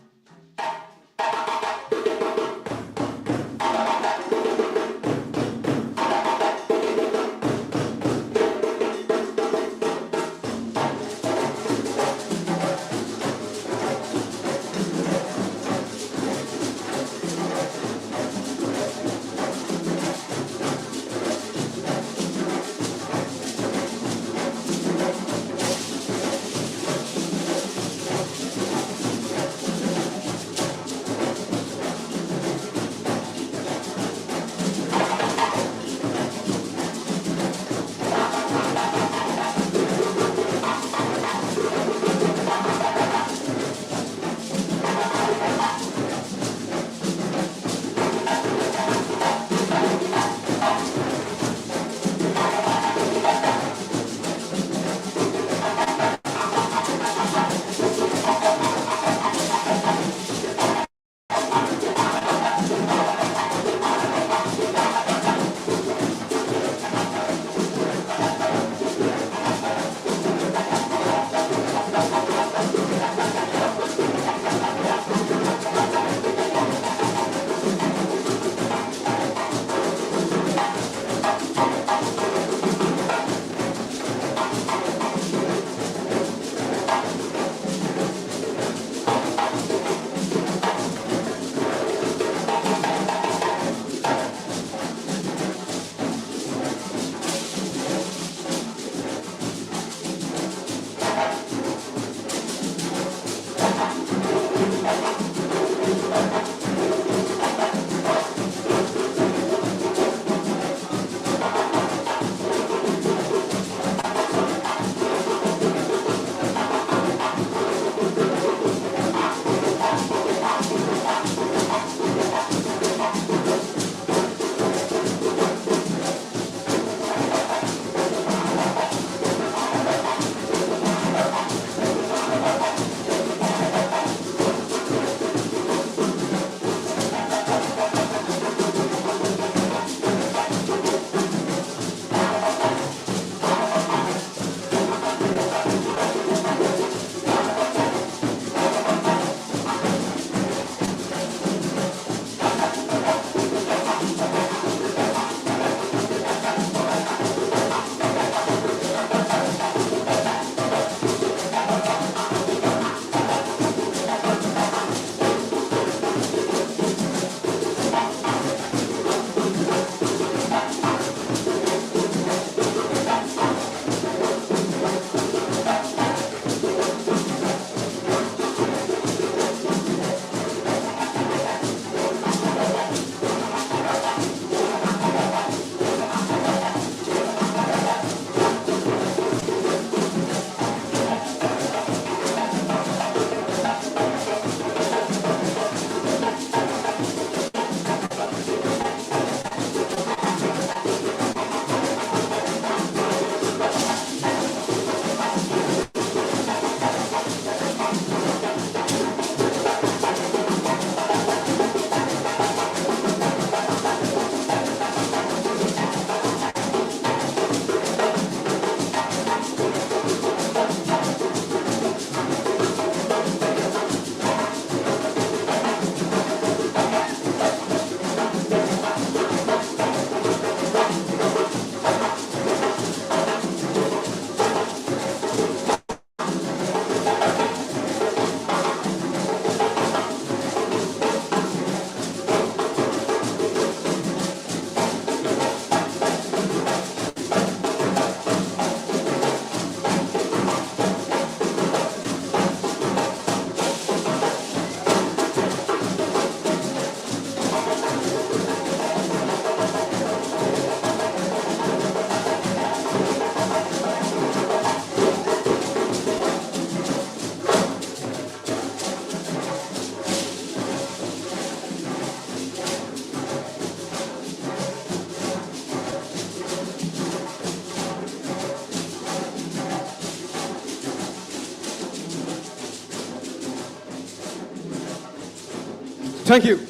Thank you.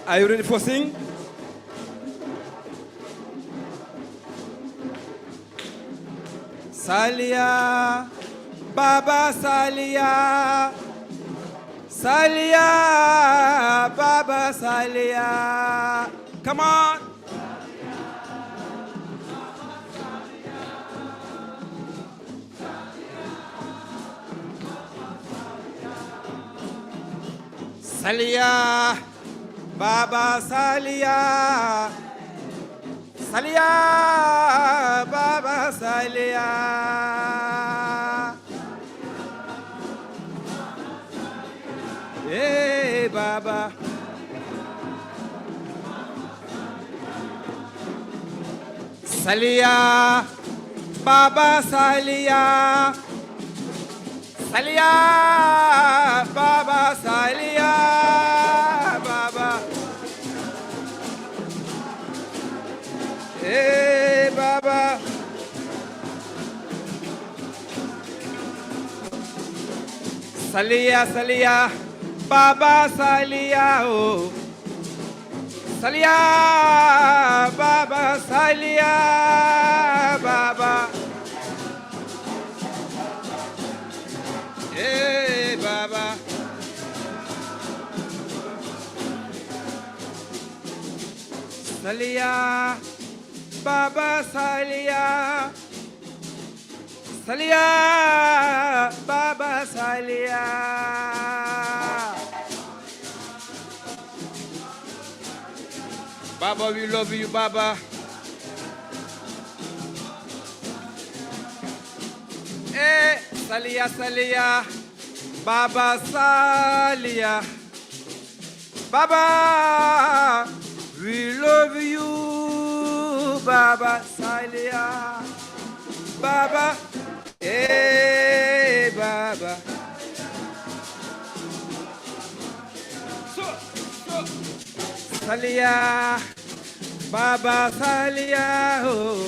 Are you ready for sing? Salia Baba Salia, Salia, Baba Salia. Come on. Salia, Baba Salia, Salia, Baba Salia. Hey, Baba. Salia, Baba Salia, Salia, Baba Salia, Baba. Hey, Baba. Salia, Salia, Baba Salia, oh. Salia, Baba Salia, Baba. Hey, Baba. Salia, Baba Salia, Salia, Baba Salia. Baba, we love you, Baba. Eh, Salia, Salia, Baba Salia. Baba, we love you, Baba Salia. Baba, eh, Baba. Salia, Baba Salia, oh.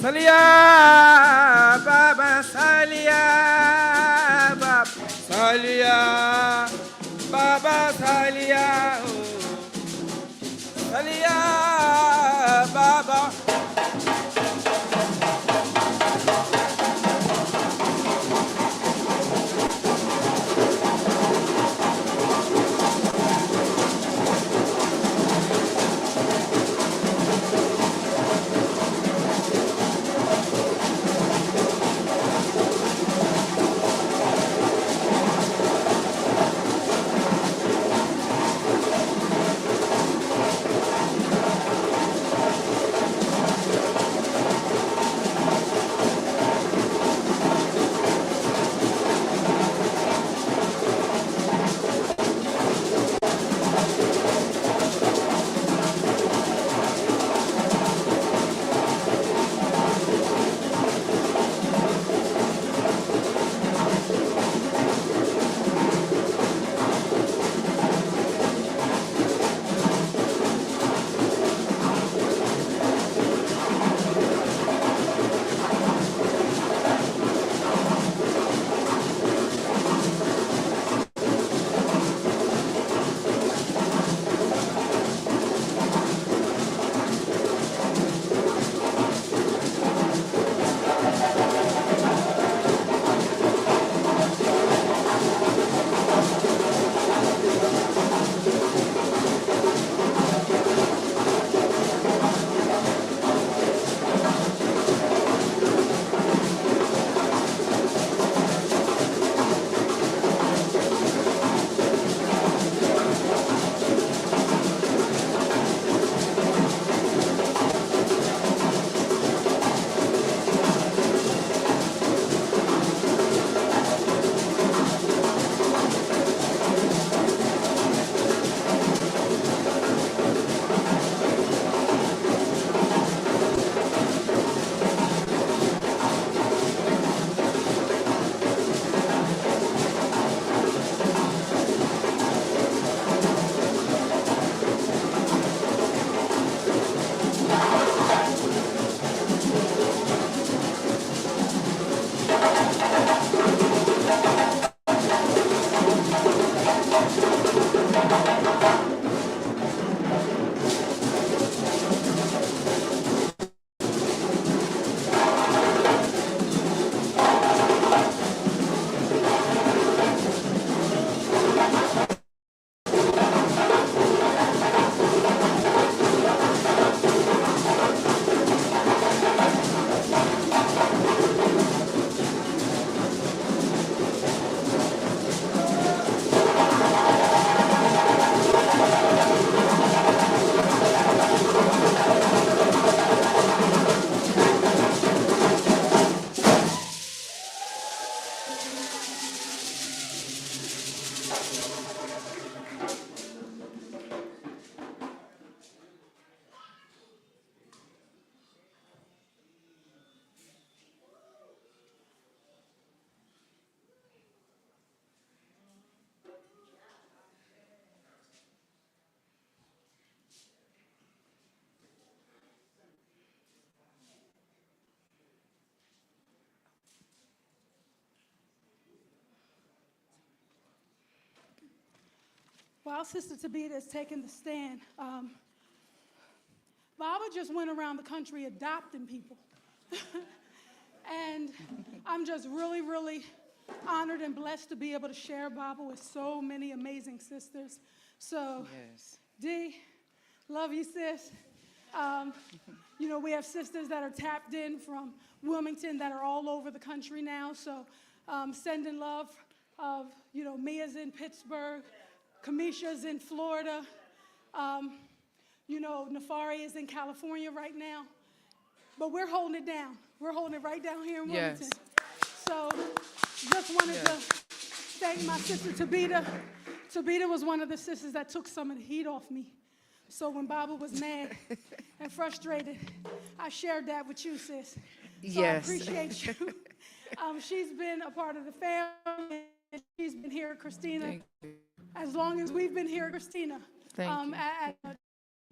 Salia, Baba Salia, Baba Salia, Baba Salia, oh. Salia, Baba. While Sister Tabitha is taking the stand, Baba just went around the country adopting people. And I'm just really, really honored and blessed to be able to share Baba with so many amazing sisters. So, Yes. D, love you, sis. You know, we have sisters that are tapped in from Wilmington that are all over the country now. So, sending love of, you know, Mia's in Pittsburgh, Kamisha's in Florida. You know, Nafari is in California right now. But we're holding it down. We're holding it right down here in Wilmington. Yes. So just wanted to thank my sister Tabitha. Tabitha was one of the sisters that took some of the heat off me. So when Baba was mad and frustrated, I shared that with you, sis. So Yes. I appreciate you. She's been a part of the family. She's been here, Christina, Thank you. as long as we've been here, Christina. Thank you. As a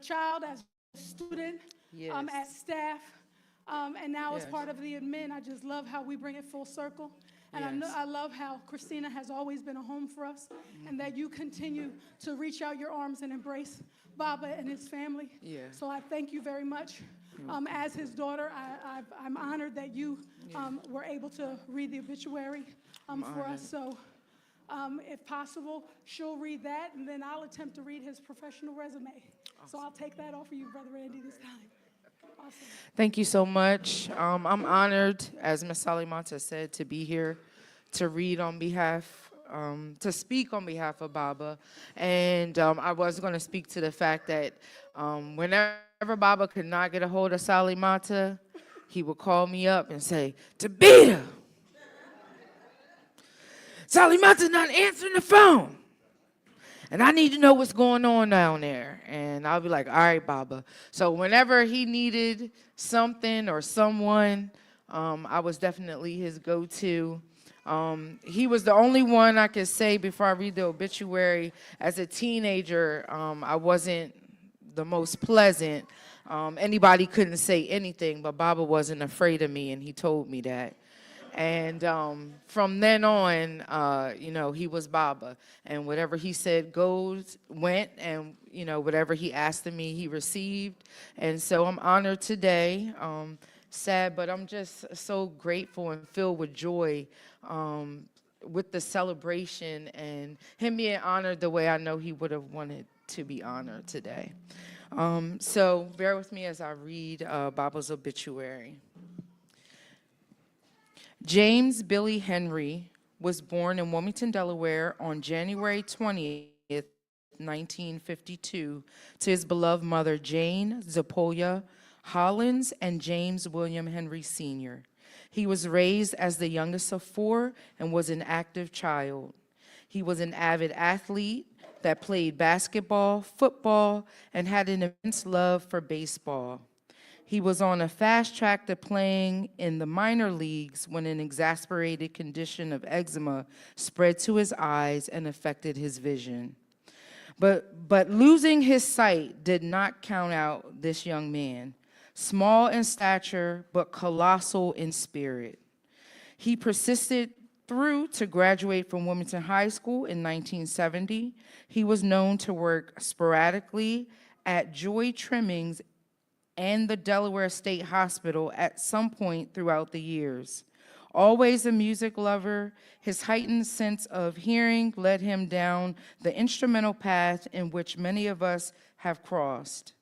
child, as a student, Yes. as staff, and now as Yes. part of the admin. I just love how we bring it full circle. And Yes. I love how Christina has always been a home for us, and that you continue to reach out your arms and embrace Baba and his family. Yeah. So I thank you very much. As his daughter, I'm honored that you were able to read the obituary for us. So if possible, she'll read that, and then I'll attempt to read his professional resume. So I'll take that off of you, Brother Randy, this time. Awesome. Thank you so much. I'm honored, as Ms. Salimata said, to be here to read on behalf, to speak on behalf of Baba. And I was going to speak to the fact that whenever Baba could not get a hold of Salimata, he would call me up and say, Tabitha, Salimata's not answering the phone. And I need to know what's going on down there. And I'll be like, all right, Baba. So whenever he needed something or someone, I was definitely his go-to. He was the only one I could say before I read the obituary. As a teenager, I wasn't the most pleasant. Anybody couldn't say anything, but Baba wasn't afraid of me, and he told me that. And from then on, you know, he was Baba. And whatever he said went, and, you know, whatever he asked of me, he received. And so I'm honored today. Sad, but I'm just so grateful and filled with joy with the celebration and him being honored the way I know he would have wanted to be honored today. So bear with me as I read Baba's obituary. James Billy Henry was born in Wilmington, Delaware on January 20th, 1952, to his beloved mother, Jane Zapoya Hollins and James William Henry Sr. He was raised as the youngest of four and was an active child. He was an avid athlete that played basketball, football, and had an immense love for baseball. He was on a fast track to playing in the minor leagues when an exasperated condition of eczema spread to his eyes and affected his vision. But losing his sight did not count out this young man, small in stature but colossal in spirit. He persisted through to graduate from Wilmington High School in 1970. He was known to work sporadically at Joy Trimmings and the Delaware State Hospital at some point throughout the years. Always a music lover, his heightened sense of hearing led him down the instrumental path in which many of us have crossed.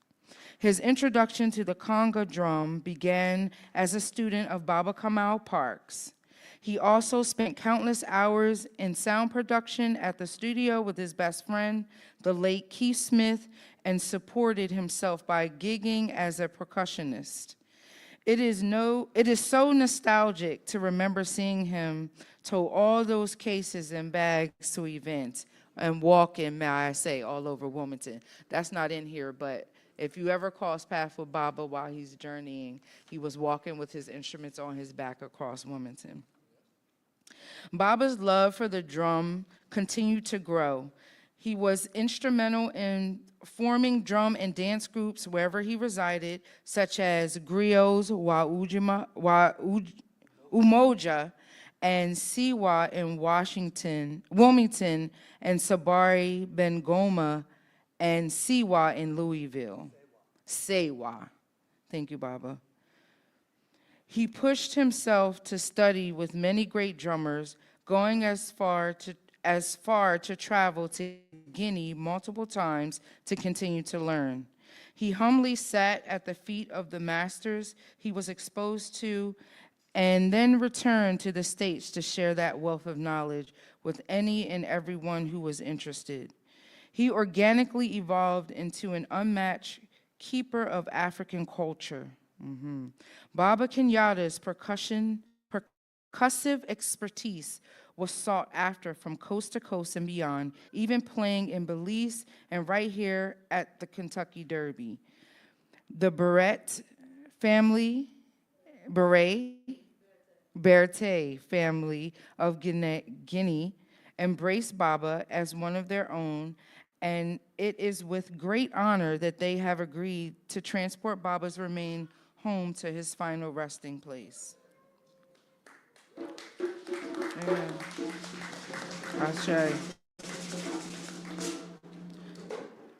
His introduction to the conga drum began as a student of Baba Kamal Parks. He also spent countless hours in sound production at the studio with his best friend, the late Keith Smith, and supported himself by gigging as a percussionist. It is so nostalgic to remember seeing him tow all those cases and bags to events and walking, may I say, all over Wilmington. That's not in here, but if you ever cross paths with Baba while he's journeying, he was walking with his instruments on his back across Wilmington. Baba's love for the drum continued to grow. He was instrumental in forming drum and dance groups wherever he resided, such as Griots Wa Umoja and Siwa in Wilmington, and Sabari Bengoma and Siwa in Louisville. Sewa. Thank you, Baba. He pushed himself to study with many great drummers, going as far to travel to Guinea multiple times to continue to learn. He humbly sat at the feet of the masters he was exposed to, and then returned to the States to share that wealth of knowledge with any and everyone who was interested. He organically evolved into an unmatched keeper of African culture. Baba Kenyatta's percussive expertise was sought after from coast to coast and beyond, even playing in Belize and right here at the Kentucky Derby. The Berete family of Guinea embraced Baba as one of their own, and it is with great honor that they have agreed to transport Baba's remains home to his final resting place. Amen. Ashe.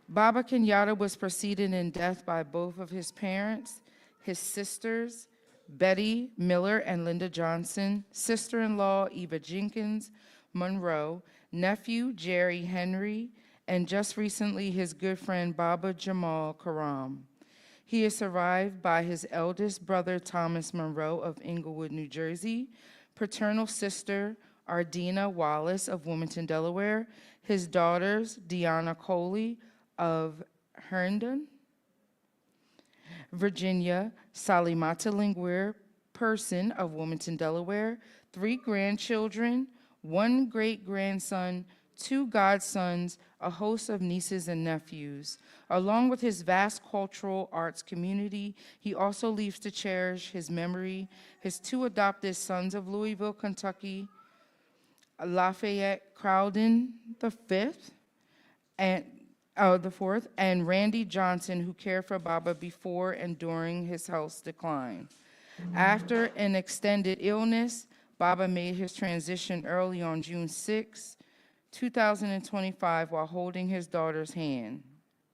Baba Kenyatta was preceded in death by both of his parents, his sisters, Betty Miller and Linda Johnson, sister-in-law Eva Jenkins Monroe, nephew Jerry Henry, and just recently his good friend Baba Jamal Karam. He is survived by his eldest brother Thomas Monroe of Englewood, New Jersey, paternal sister Ardina Wallace of Wilmington, Delaware, his daughters Deanna Coley of Herndon, Virginia, Salimata Linguer Person of Wilmington, Delaware, 3 grandchildren, 1 great-grandson, 2 godsons, a host of nieces and nephews. Along with his vast cultural arts community, he also leaves to cherish his memory, his 2 adopted sons of Louisville, Kentucky, Lafayette Crowden the fourth, and Randy Johnson, who cared for Baba before and during his health's decline. After an extended illness, Baba made his transition early on June 6, 2025, while holding his daughter's hand.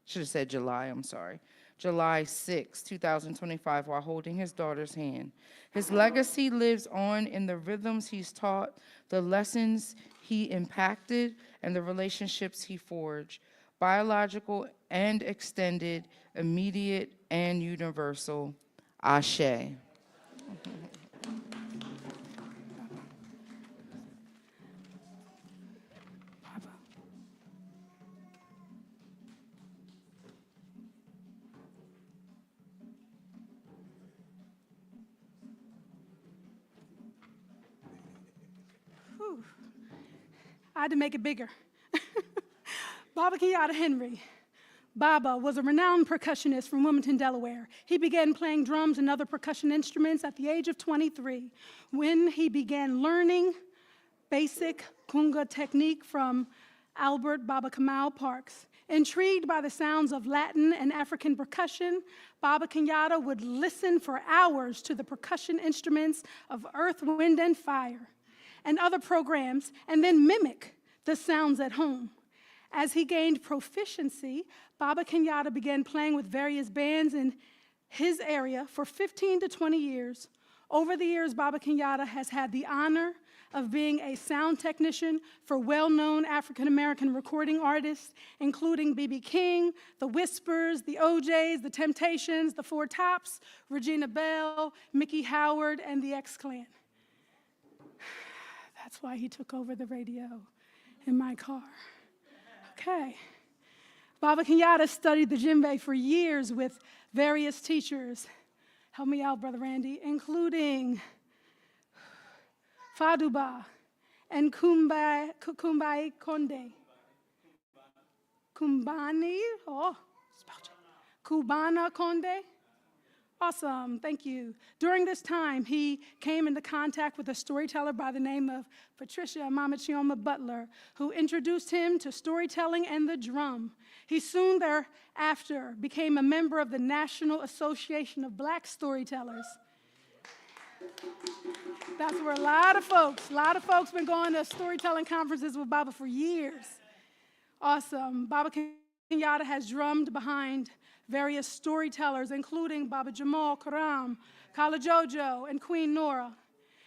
Should have said July, I'm sorry. July 6, 2025, while holding his daughter's hand. His legacy lives on in the rhythms he's taught, the lessons he impacted, and the relationships he forged. Biological and extended, immediate and universal. Ashe. I had to make it bigger. Baba Kenyatta Henry. Baba was a renowned percussionist from Wilmington, Delaware. He began playing drums and other percussion instruments at the age of 23 when he began learning basic kunga technique from Albert Baba Kamal Parks. Intrigued by the sounds of Latin and African percussion, Baba Kenyatta would listen for hours to the percussion instruments of Earth, Wind, and Fire and other programs, and then mimic the sounds at home. As he gained proficiency, Baba Kenyatta began playing with various bands in his area for 15 to 20 years. Over the years, Baba Kenyatta has had the honor of being a sound technician for well-known African-American recording artists, including B.B. King, The Whispers, The OJs, The Temptations, The Four Tops, Regina Bell, Mickey Howard, and the X-Clan. That's why he took over the radio in my car. Okay. Baba Kenyatta studied the djembe for years with various teachers. Help me out, Brother Randy, including Faduba and Kumbai Konde. Kumbani, Kubana Konde. Awesome, thank you. During this time, he came into contact with a storyteller by the name of Patricia Mama Chioma Butler, who introduced him to storytelling and the drum. He soon thereafter became a member of the National Association of Black Storytellers. That's where a lot of folks been going to storytelling conferences with Baba for years. Awesome. Baba Kenyattaa has drummed behind various storytellers, including Baba Jamal, Karam, Kala Jojo, and Queen Nora.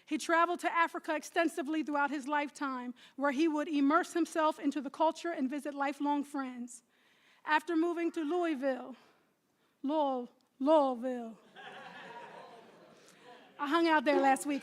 He traveled to Africa extensively throughout his lifetime, where he would immerse himself into the culture and visit lifelong friends. After moving to Louisville, I hung out there last week.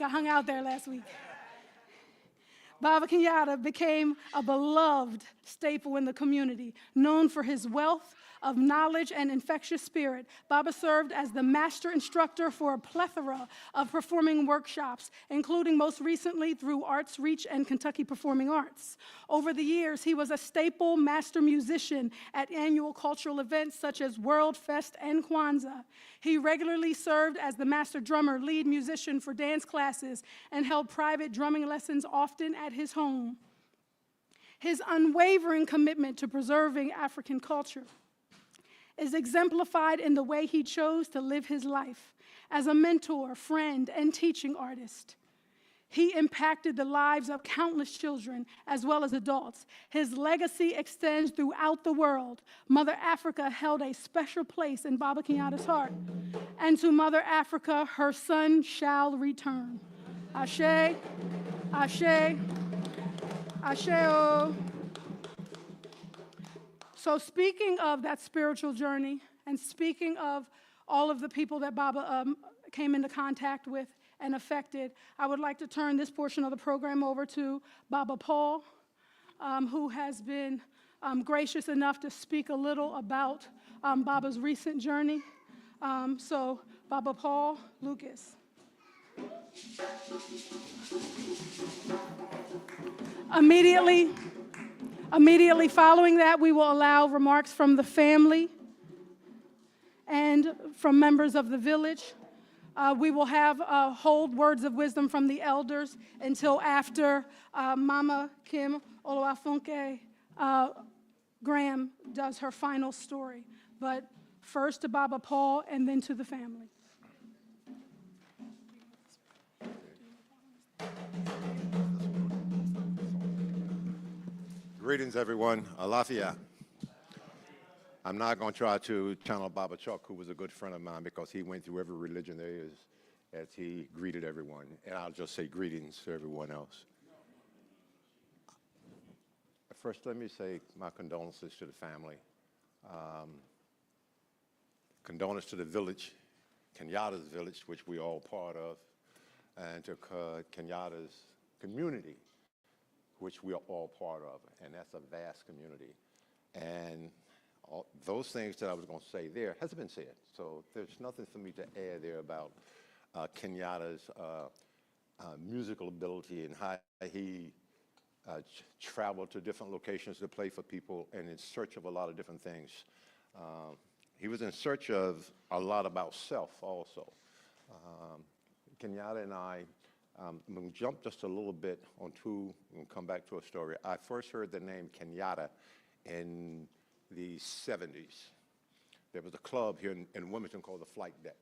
Baba Kenyattaa became a beloved staple in the community, known for his wealth of knowledge and infectious spirit. Baba served as the master instructor for a plethora of performing workshops, including most recently through Arts Reach and Kentucky Performing Arts. Over the years, he was a staple master musician at annual cultural events such as World Fest and Kwanzaa. He regularly served as the master drummer, lead musician for dance classes, and held private drumming lessons often at his home. His unwavering commitment to preserving African culture is exemplified in the way he chose to live his life as a mentor, friend, and teaching artist. He impacted the lives of countless children as well as adults. His legacy extends throughout the world. Mother Africa held a special place in Baba Kenyattaa's heart. And to Mother Africa, her son shall return. Ashe, Ashe, Ashe-o. So speaking of that spiritual journey and speaking of all of the people that Baba came into contact with and affected, I would like to turn this portion of the program over to Baba Paul, who has been gracious enough to speak a little about Baba's recent journey. So Baba Paul Lucas. Immediately following that, we will allow remarks from the family and from members of the village. We will hold words of wisdom from the elders until after Mama Kim Oluwafunke Graham does her final story. But first to Baba Paul and then to the family. Greetings, everyone. Alafia. I'm not going to try to channel Baba Chuck, who was a good friend of mine, because he went through every religion there is as he greeted everyone. And I'll just say greetings to everyone else. First, let me say my condolences to the family. Condolences to the village, Kenyatta's village, which we're all part of, and to Kenyatta's community, which we are all part of, and that's a vast community. And those things that I was going to say there has been said, so there's nothing for me to add there about Kenyatta's musical ability and how he traveled to different locations to play for people and in search of a lot of different things. He was in search of a lot about self also. Kenyatta and I'm going to jump just a little bit onto and come back to a story. I first heard the name Kenyattaa in the 70s. There was a club here in Wilmington called the Flight Deck.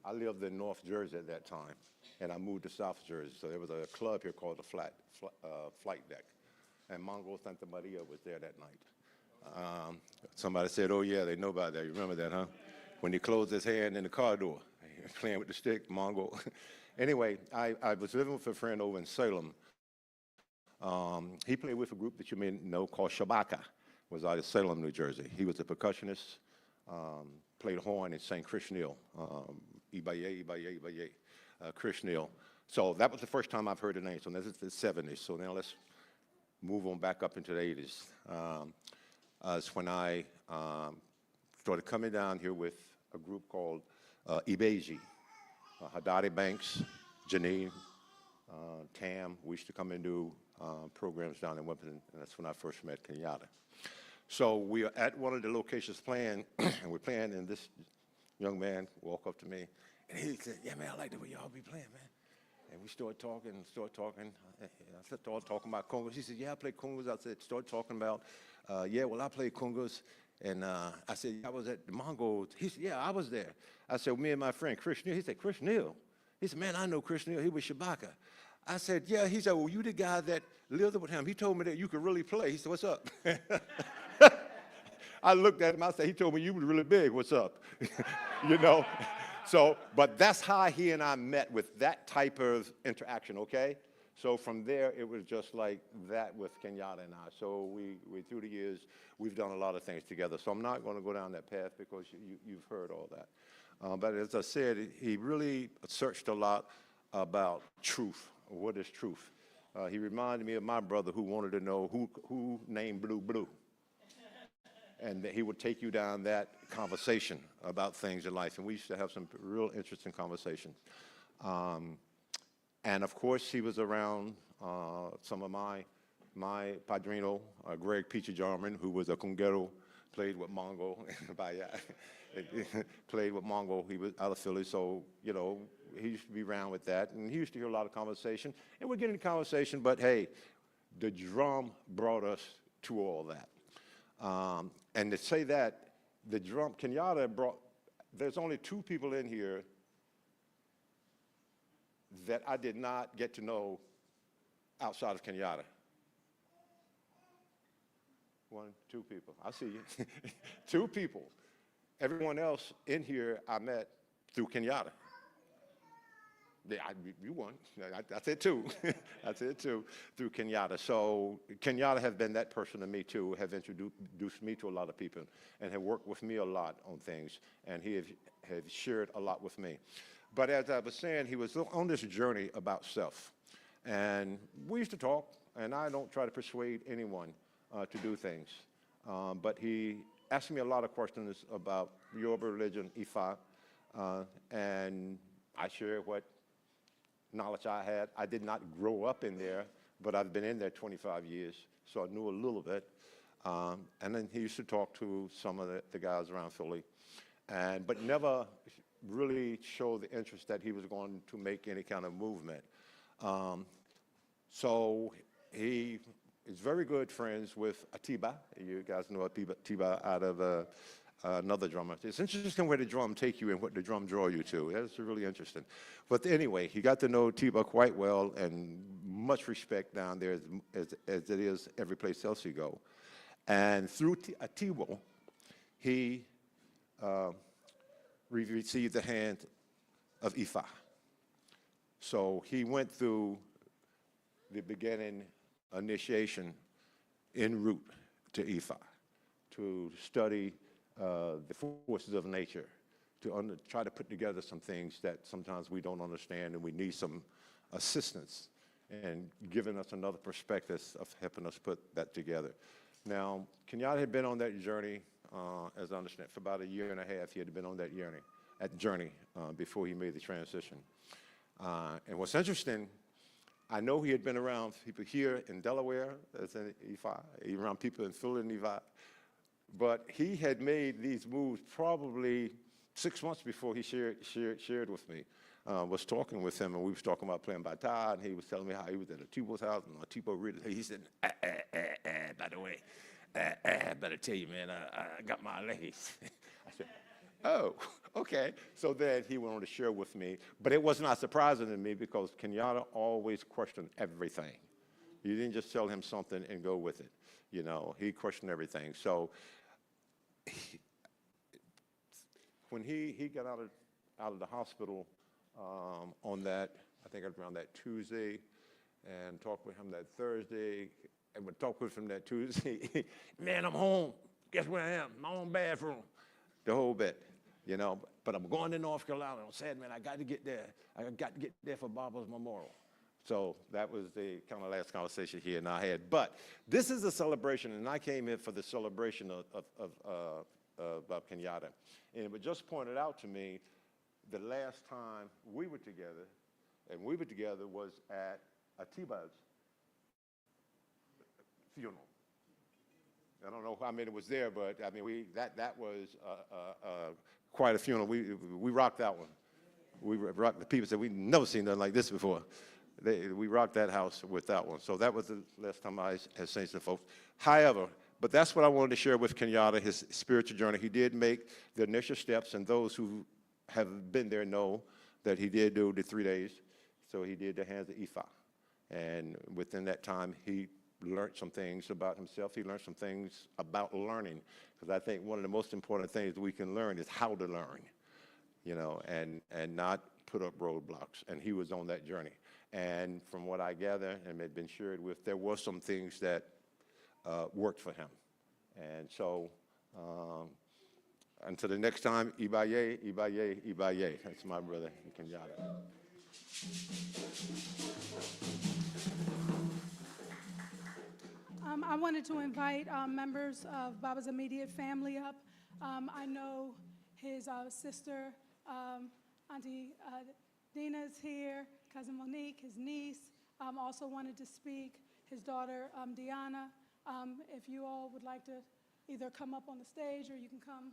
I lived in North Jersey at that time, and I moved to South Jersey. So there was a club here called the Flight Deck. And Mongo Santa Maria was there that night. Somebody said, oh yeah, they know about that. You remember that, huh? When he closed his hand in the car door, playing with the stick, Mongo. Anyway, I was living with a friend over in Salem. He played with a group that you may know called Shabaka. Was out of Salem, New Jersey. He was a percussionist, played horn and sang Krishnil. Ibaye, Ibaye, Ibaye, Krishnil. So that was the first time I've heard the name. So this is the 70s. So now let's move on back up into the 80s. It's when I started coming down here with a group called Ibeji. Haddadi Banks, Janine, Tam. We used to come and do programs down in Wilmington, and that's when I first met Kenyattaa. So we are at one of the locations playing, and we're playing, and this young man walked up to me, and he said, yeah, man, I like the way y'all be playing, man. And we started talking. I started talking about congas. He said, yeah, I play congas. I said, start talking about, yeah, well, I play congas. And I said, I was at the Mongo. He said, yeah, I was there. I said, well, me and my friend, Chris Neal. He said, Chris Neal? He said, man, I know Chris Neal. He was Shabaka. I said, yeah. He said, well, you the guy that lived with him. He told me that you could really play. He said, what's up? I looked at him. I said, he told me you were really big. What's up? You know? So, but that's how he and I met, with that type of interaction, okay? So from there, it was just like that with Kenyattaa and I. So we through the years, we've done a lot of things together. So I'm not going to go down that path because you've heard all that. But as I said, he really searched a lot about truth. What is truth? He reminded me of my brother who wanted to know who named Blue Blue. And he would take you down that conversation about things in life. And we used to have some real interesting conversations. And of course, he was around some of my padrino, Greg Peachy Jarman, who was a conguero, played with Mongo. Played with Mongo. He was out of Philly, so, you know, he used to be around with that. And he used to hear a lot of conversation. And we're getting into conversation, but hey, the drum brought us to all that. And to say that, the drum, Kenyattaa brought, there's only 2 people in here that I did not get to know outside of Kenyattaa. 1, 2 people. I see you. 2 people. Everyone else in here I met through Kenyattaa. Yeah, you won. I said 2. I said 2 through Kenyattaa. So Kenyattaa has been that person to me too, have introduced me to a lot of people and have worked with me a lot on things, and he has shared a lot with me. But as I was saying, he was on this journey about self. And we used to talk, and I don't try to persuade anyone to do things. But he asked me a lot of questions about Yoruba religion, Ifa, and I shared what knowledge I had. I did not grow up in there, but I've been in there 25 years, so I knew a little bit. And then he used to talk to some of the guys around Philly, but never really showed the interest that he was going to make any kind of movement. So he is very good friends with Atiba. You guys know Atiba out of another drummer. It's interesting where the drum take you and what the drum draw you to. That's really interesting. But anyway, he got to know Atiba quite well, and much respect down there as it is every place else you go. And through Atiba, he received the hand of Ifa. So he went through the beginning initiation en route to Ifa to study the forces of nature, to try to put together some things that sometimes we don't understand, and we need some assistance and giving us another perspective of helping us put that together. Now, Kenyattaa had been on that journey, as I understand, for about 1.5 years. He had been on that journey before he made the transition. And what's interesting, I know he had been around people here in Delaware, as in Ifa, around people in Philly and Ifa, but he had made these moves probably 6 months before he shared with me. Was talking with him, and we was talking about playing bata, and he was telling me how he was at Atiba's house, and Atiba really, he said, by the way, I better tell you, man, I got my legs. I said, oh, okay. So then he went on to share with me, but it was not surprising to me because Kenyattaa always questioned everything. You didn't just tell him something and go with it. You know, he questioned everything. So when he got out of the hospital on that, I think around that Tuesday, and talked with him that Thursday, and would talk with him that Tuesday, man, I'm home. Guess where I am? My own bathroom. The whole bit, you know. But I'm going to North Carolina. I'm sad, man, I got to get there. I got to get there for Barbara's memorial. So that was the kind of last conversation he and I had. But this is a celebration, and I came in for the celebration of Kenyattaa. And it was just pointed out to me the last time we were together, was at Atiba's funeral. I don't know how many was there, but I mean, that was quite a funeral. We rocked that one. We rocked. The people said we'd never seen nothing like this before. We rocked that house with that one. So that was the last time I had seen some folks. However, but that's what I wanted to share with Kenyattaa, his spiritual journey. He did make the initial steps, and those who have been there know that he did do the 3 days. So he did the hands of Ifa. And within that time, he learned some things about himself. He learned some things about learning. Because I think one of the most important things we can learn is how to learn, you know, and not put up roadblocks. And he was on that journey. And from what I gather and had been shared with, there were some things that worked for him. And so until the next time, Ibaye, Ibaye, Ibaye. That's my brother in Kenyatta. I wanted to invite members of Baba's immediate family up. I know his sister, Auntie Dina's here, Cousin Monique, his niece, also wanted to speak, his daughter, Deanna. If you all would like to either come up on the stage or you can come.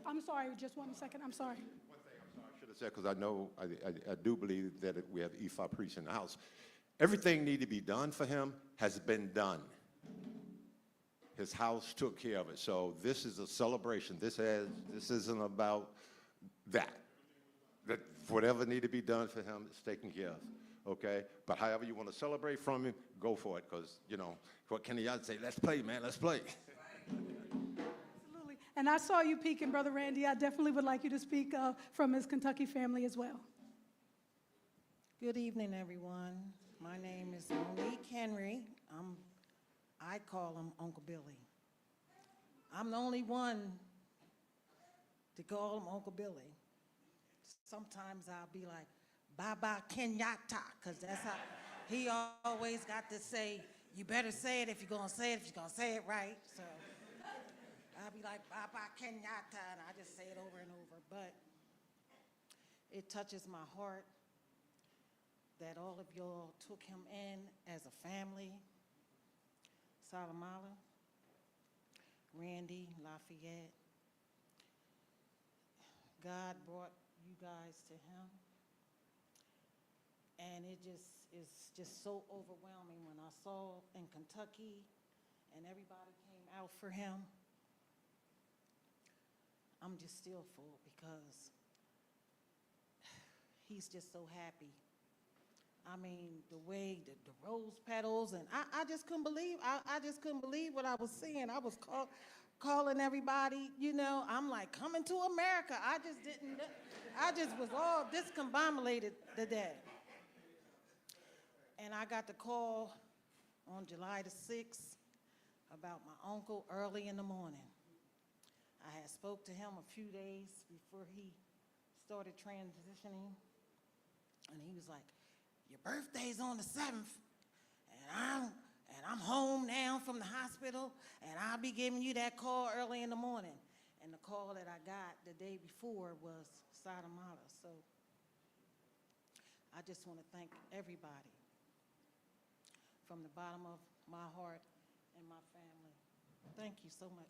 I'm sorry, just 1 second, I'm sorry. One thing I'm sorry, I should have said, because I know, I do believe that we have Ifa priests in the house. Everything needed to be done for him has been done. His house took care of it. So this is a celebration. This isn't about that. That whatever needed to be done for him is taken care of. Okay? But however you want to celebrate from him, go for it. Because, you know, what Kenyattaa say, let's play, man, let's play. Absolutely. And I saw you peeking, Brother Randy. I definitely would like you to speak from his Kentucky family as well. Good evening, everyone. My name is Monique Henry. I call him Uncle Billy. I'm the only one to call him Uncle Billy. Sometimes I'll be like, Baba Kenyattaa, because that's how he always got to say, you better say it if you're going to say it, if you're going to say it right. So I'll be like, Baba Kenyattaa, and I just say it over and over. But it touches my heart that all of y'all took him in as a family. Salamala, Randy, Lafayette. God brought you guys to him. And it is just so overwhelming when I saw in Kentucky and everybody came out for him. I'm just still full because he's just so happy. I mean, the way the rose petals, and I just couldn't believe, I just couldn't believe what I was seeing. I was calling everybody, you know, I'm like, coming to America. I just didn't, I just was all discombobulated today. And I got the call on July the 6th about my uncle early in the morning. I had spoke to him a few days before he started transitioning, and he was like, your birthday's on the 7th, and I'm home now from the hospital, and I'll be giving you that call early in the morning. And the call that I got the day before was Salamala. So I just want to thank everybody from the bottom of my heart and my family. Thank you so much.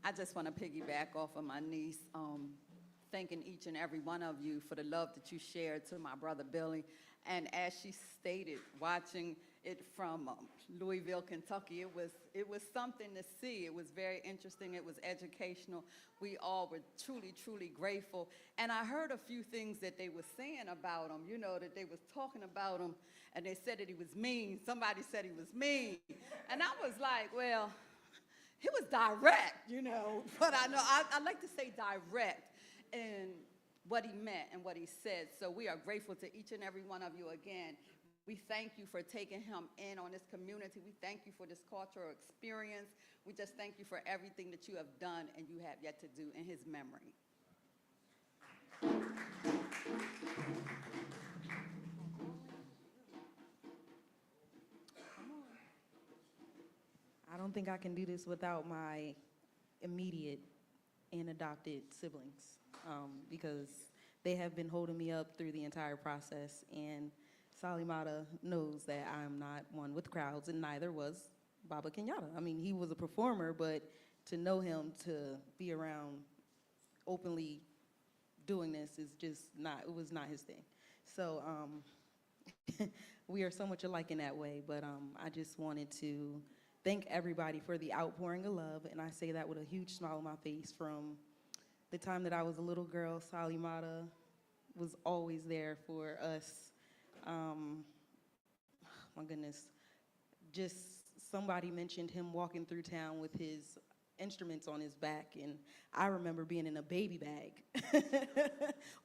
I just want to piggyback off of my niece, thanking each and every one of you for the love that you shared to my brother Billy. And as she stated, watching it from Louisville, Kentucky, it was something to see. It was very interesting. It was educational. We all were truly, truly grateful. And I heard a few things that they were saying about him, you know, that they was talking about him, and they said that he was mean. Somebody said he was mean. And I was like, well, he was direct, you know, but I know I like to say direct in what he meant and what he said. So we are grateful to each and every one of you again. We thank you for taking him in on this community. We thank you for this cultural experience. We just thank you for everything that you have done and you have yet to do in his memory. I don't think I can do this without my immediate and adopted siblings because they have been holding me up through the entire process. And Salimata knows that I'm not one with crowds, and neither was Baba Kenyattaa. I mean, he was a performer, but to know him, to be around openly doing this is just not, it was not his thing. So we are so much alike in that way. But I just wanted to thank everybody for the outpouring of love, and I say that with a huge smile on my face. From the time that I was a little girl, Salimata was always there for us. My goodness, just somebody mentioned him walking through town with his instruments on his back, and I remember being in a baby bag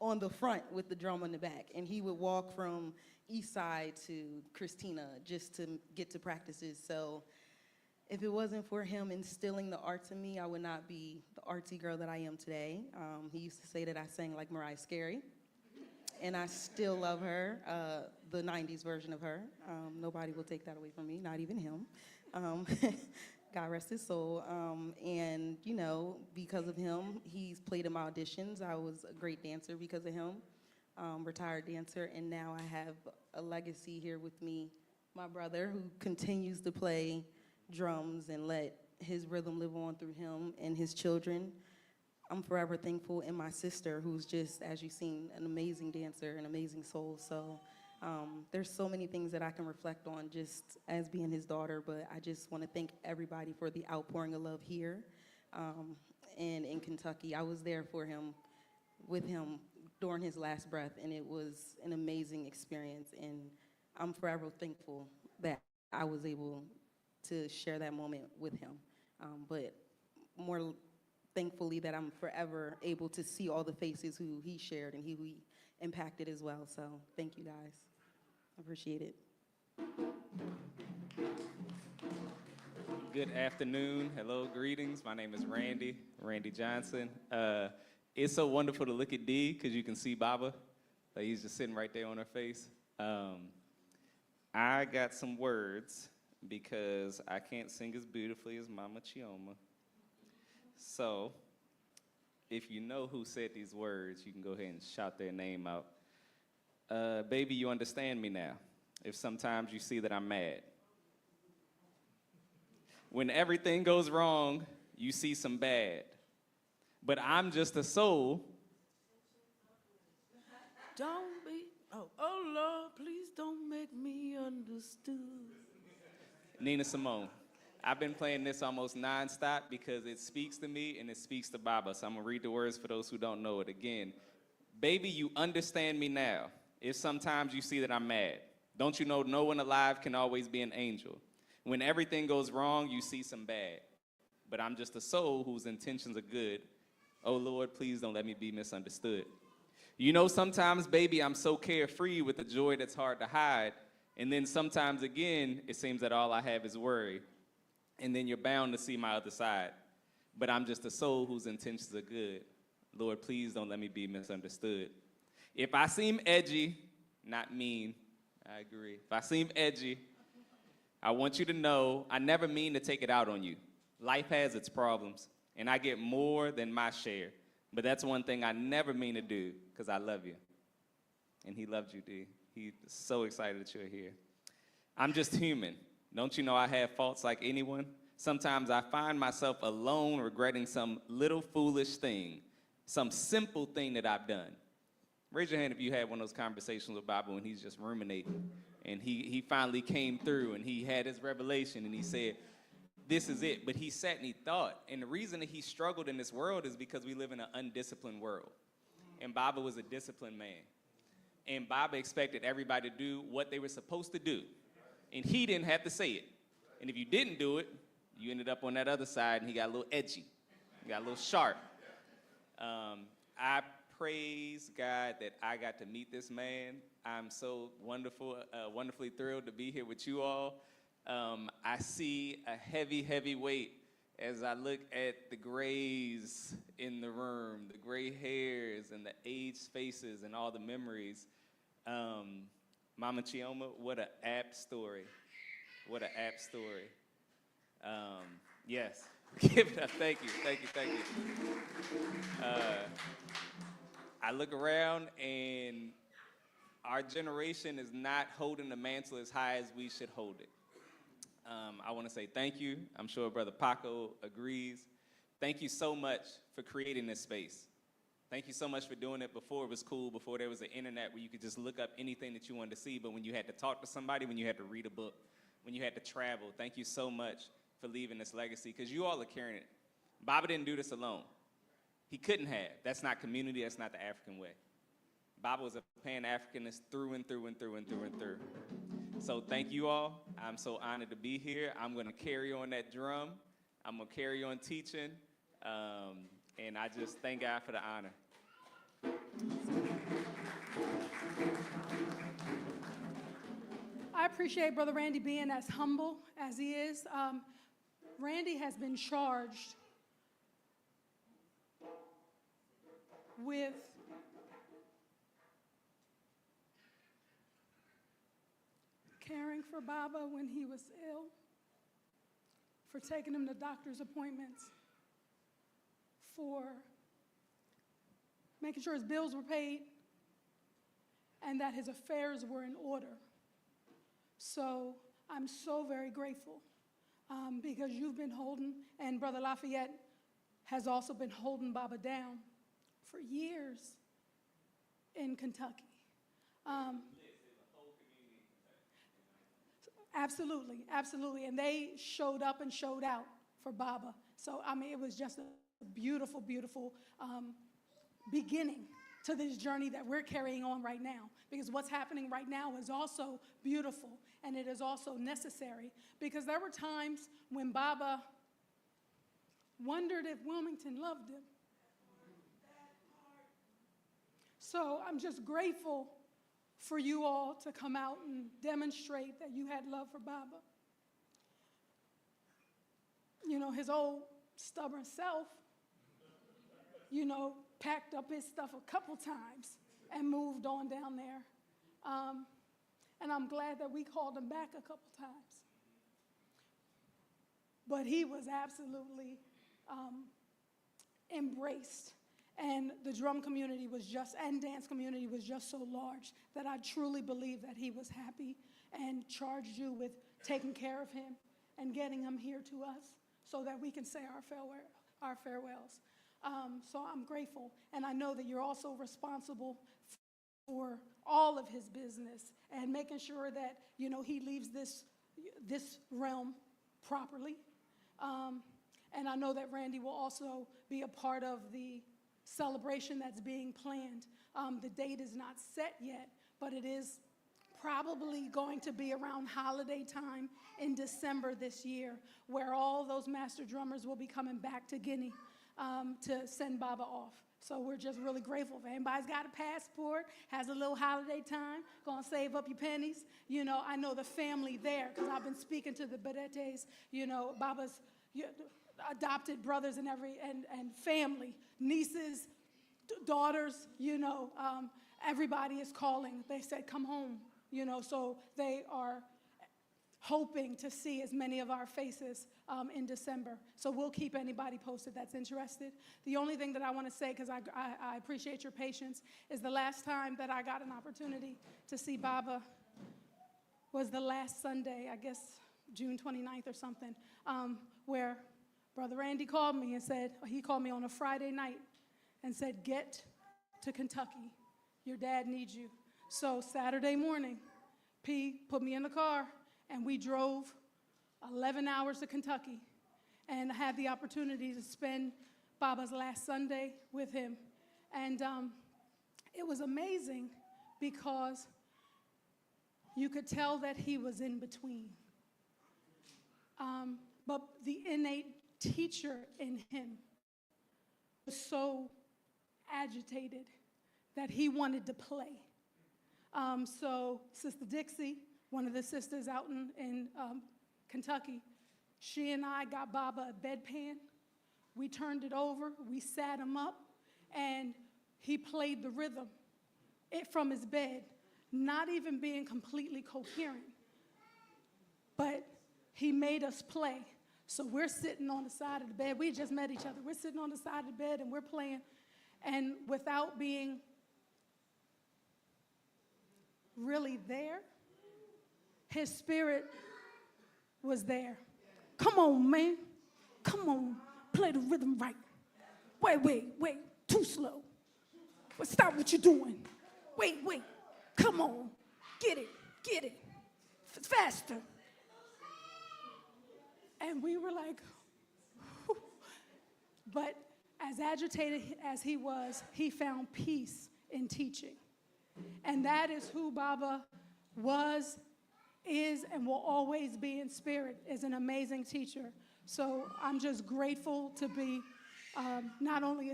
on the front with the drum on the back, and he would walk from East Side to Christina just to get to practices. So if it wasn't for him instilling the arts in me, I would not be the artsy girl that I am today. He used to say that I sang like Mariah Carey, and I still love her, the 90s version of her. Nobody will take that away from me, not even him. God rest his soul. And, you know, because of him, he's played in my auditions. I was a great dancer because of him, retired dancer, and now I have a legacy here with me, my brother, who continues to play drums and let his rhythm live on through him and his children. I'm forever thankful, and my sister, who's just, as you've seen, an amazing dancer, an amazing soul. So there's so many things that I can reflect on just as being his daughter, but I just want to thank everybody for the outpouring of love here and in Kentucky. I was there for him, with him during his last breath, and it was an amazing experience, and I'm forever thankful that I was able to share that moment with him. But more thankfully that I'm forever able to see all the faces who he shared and who he impacted as well. So thank you guys. I appreciate it. Good afternoon. Hello, greetings. My name is Randy Johnson. It's so wonderful to look at Dee because you can see Baba. Like he's just sitting right there on her face. I got some words because I can't sing as beautifully as Mama Chioma. So, if you know who said these words, you can go ahead and shout their name out. Baby, you understand me now, if sometimes you see that I'm mad. When everything goes wrong, you see some bad. But I'm just a soul. Don't be, oh Lord, please don't make me understood. Nina Simone. I've been playing this almost nonstop because it speaks to me and it speaks to Baba. So I'm gonna read the words for those who don't know it again. Baby, you understand me now. If sometimes you see that I'm mad. Don't you know no one alive can always be an angel? When everything goes wrong, you see some bad. But I'm just a soul whose intentions are good. Oh Lord, please don't let me be misunderstood. You know, sometimes, baby, I'm so carefree with a joy that's hard to hide. And then sometimes again, it seems that all I have is worry. And then you're bound to see my other side. But I'm just a soul whose intentions are good. Lord, please don't let me be misunderstood. If I seem edgy, not mean, I agree. If I seem edgy, I want you to know I never mean to take it out on you. Life has its problems, and I get more than my share. But that's one thing I never mean to do, because I love you. And he loved you, D. He's so excited that you're here. I'm just human. Don't you know I have faults like anyone? Sometimes I find myself alone regretting some little foolish thing, some simple thing that I've done. Raise your hand if you had one of those conversations with Baba when he's just ruminating. And he finally came through and he had his revelation and he said, this is it. But he sat and he thought. And the reason that he struggled in this world is because we live in an undisciplined world. And Baba was a disciplined man. And Baba expected everybody to do what they were supposed to do. And he didn't have to say it. And if you didn't do it, you ended up on that other side and he got a little edgy. He got a little sharp. I praise God that I got to meet this man. I'm so wonderfully thrilled to be here with you all. I see a heavy, heavy weight as I look at the grays in the room, the gray hairs and the aged faces and all the memories. Mama Chioma, what an apt story. What an apt story. Yes, give it up, thank you. I look around and our generation is not holding the mantle as high as we should hold it. I want to say thank you. I'm sure Brother Paco agrees. Thank you so much for creating this space. Thank you so much for doing it. Before it was cool, before there was the internet where you could just look up anything that you wanted to see, but when you had to talk to somebody, when you had to read a book, when you had to travel, thank you so much for leaving this legacy, because you all are carrying it. Baba didn't do this alone. He couldn't have. That's not community, that's not the African way. Baba was a Pan-Africanist through and through and through and through and through. So thank you all. I'm so honored to be here. I'm gonna carry on that drum. I'm gonna carry on teaching. And I just thank God for the honor. I appreciate Brother Randy being as humble as he is. Randy has been charged with caring for Baba when he was ill, for taking him to doctor's appointments, for making sure his bills were paid, and that his affairs were in order. So I'm so very grateful because you've been holding, and Brother Lafayette has also been holding Baba down for years in Kentucky. Absolutely, absolutely. And they showed up and showed out for Baba. So, I mean, it was just a beautiful, beautiful beginning to this journey that we're carrying on right now. Because what's happening right now is also beautiful, and it is also necessary. Because there were times when Baba wondered if Wilmington loved him. So I'm just grateful for you all to come out and demonstrate that you had love for Baba. You know, his old stubborn self, you know, packed up his stuff a couple times and moved on down there. And I'm glad that we called him back a couple times. But he was absolutely embraced. And the drum community was just, and dance community was just so large that I truly believe that he was happy and charged you with taking care of him and getting him here to us so that we can say our farewells. So I'm grateful. And I know that you're also responsible for all of his business and making sure that, you know, he leaves this realm properly. And I know that Randy will also be a part of the celebration that's being planned. The date is not set yet, but it is probably going to be around holiday time in December this year, where all those master drummers will be coming back to Guinea to send Baba off. So we're just really grateful. If anybody's got a passport, has a little holiday time, gonna save up your pennies. You know, I know the family there, because I've been speaking to the Beretes, you know, Baba's adopted brothers and family, nieces, daughters, you know, everybody is calling. They said, come home, you know, so they are hoping to see as many of our faces in December. So we'll keep anybody posted that's interested. The only thing that I want to say, because I appreciate your patience, is the last time that I got an opportunity to see Baba was the last Sunday, I guess June 29th or something, where Brother Randy called me and said, he called me on a Friday night and said, get to Kentucky. Your dad needs you. So Saturday morning, P put me in the car and we drove 11 hours to Kentucky and had the opportunity to spend Baba's last Sunday with him. And it was amazing because you could tell that he was in between. But the innate teacher in him was so agitated that he wanted to play. So Sister Dixie, one of the sisters out in Kentucky, she and I got Baba a bedpan. We turned it over, we sat him up, and he played the rhythm from his bed, not even being completely coherent. But he made us play. So we're sitting on the side of the bed. We just met each other. We're sitting on the side of the bed and we're playing. And without being really there, his spirit was there. Come on, man. Come on. Play the rhythm right. Wait. Too slow. Well, stop what you're doing. Wait, come on. Get it. Faster. And we were like, whew. But as agitated as he was, he found peace in teaching. And that is who Baba was, is, and will always be in spirit, is an amazing teacher. So I'm just grateful to be not only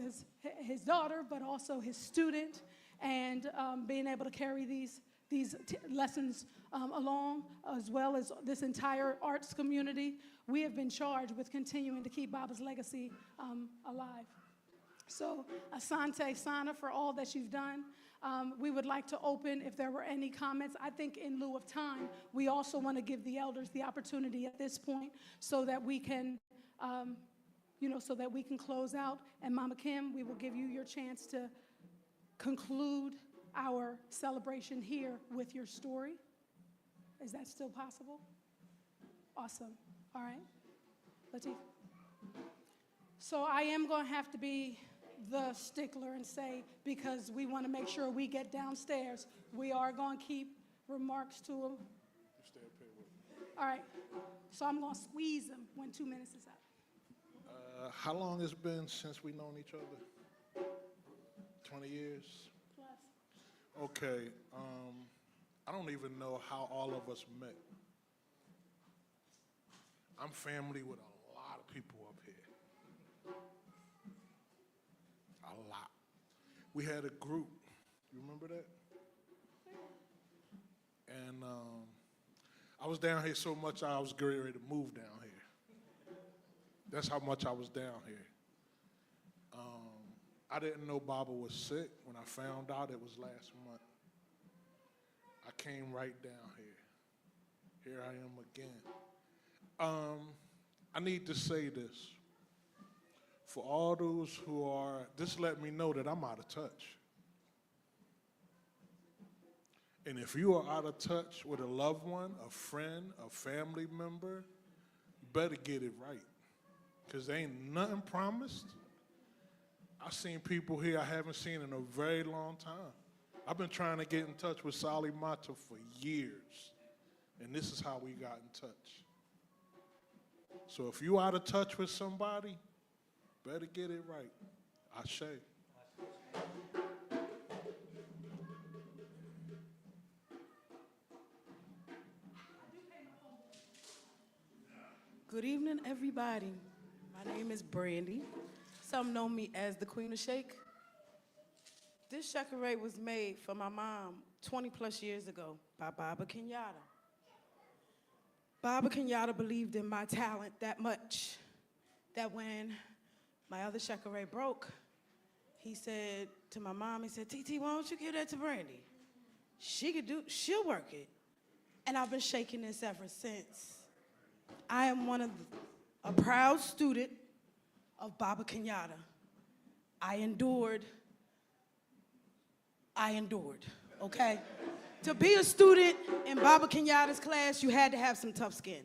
his daughter, but also his student, and being able to carry these lessons along, as well as this entire arts community. We have been charged with continuing to keep Baba's legacy alive. So Asante Sana for all that you've done. We would like to open if there were any comments. I think in lieu of time, we also want to give the elders the opportunity at this point so that we can, so that we can close out. And Mama Kim, we will give you your chance to conclude our celebration here with your story. Is that still possible? Awesome. All right. Latif. So I am going to have to be the stickler and say, because we want to make sure we get downstairs, we are going to keep remarks to them. All right. So I'm going to squeeze them when 2 minutes is up. How long has it been since we known each other? 20 years? Plus. Okay. I don't even know how all of us met. I'm family with a lot of people up here. A lot. We had a group. You remember that? And I was down here so much I was getting ready to move down here. That's how much I was down here. I didn't know Baba was sick. When I found out, it was last month. I came right down here. Here I am again. I need to say this. For all those who are, this let me know that I'm out of touch. And if you are out of touch with a loved one, a friend, a family member, you better get it right. Because there ain't nothing promised. I've seen people here I haven't seen in a very long time. I've been trying to get in touch with Sali Mata for years. And this is how we got in touch. So if you out of touch with somebody, better get it right. Ashe. Good evening, everybody. My name is Brandy. Some know me as the Queen of Shake. This Shakare was made for my mom 20 plus years ago by Baba Kenyattaa. Baba Kenyattaa believed in my talent that much that when my other Shakare broke, he said to my mom, he said, TT, why don't you give that to Brandy? She'll work it. And I've been shaking this ever since. I am a proud student of Baba Kenyattaa. I endured, okay? To be a student in Baba Kenyatta's class, you had to have some tough skin.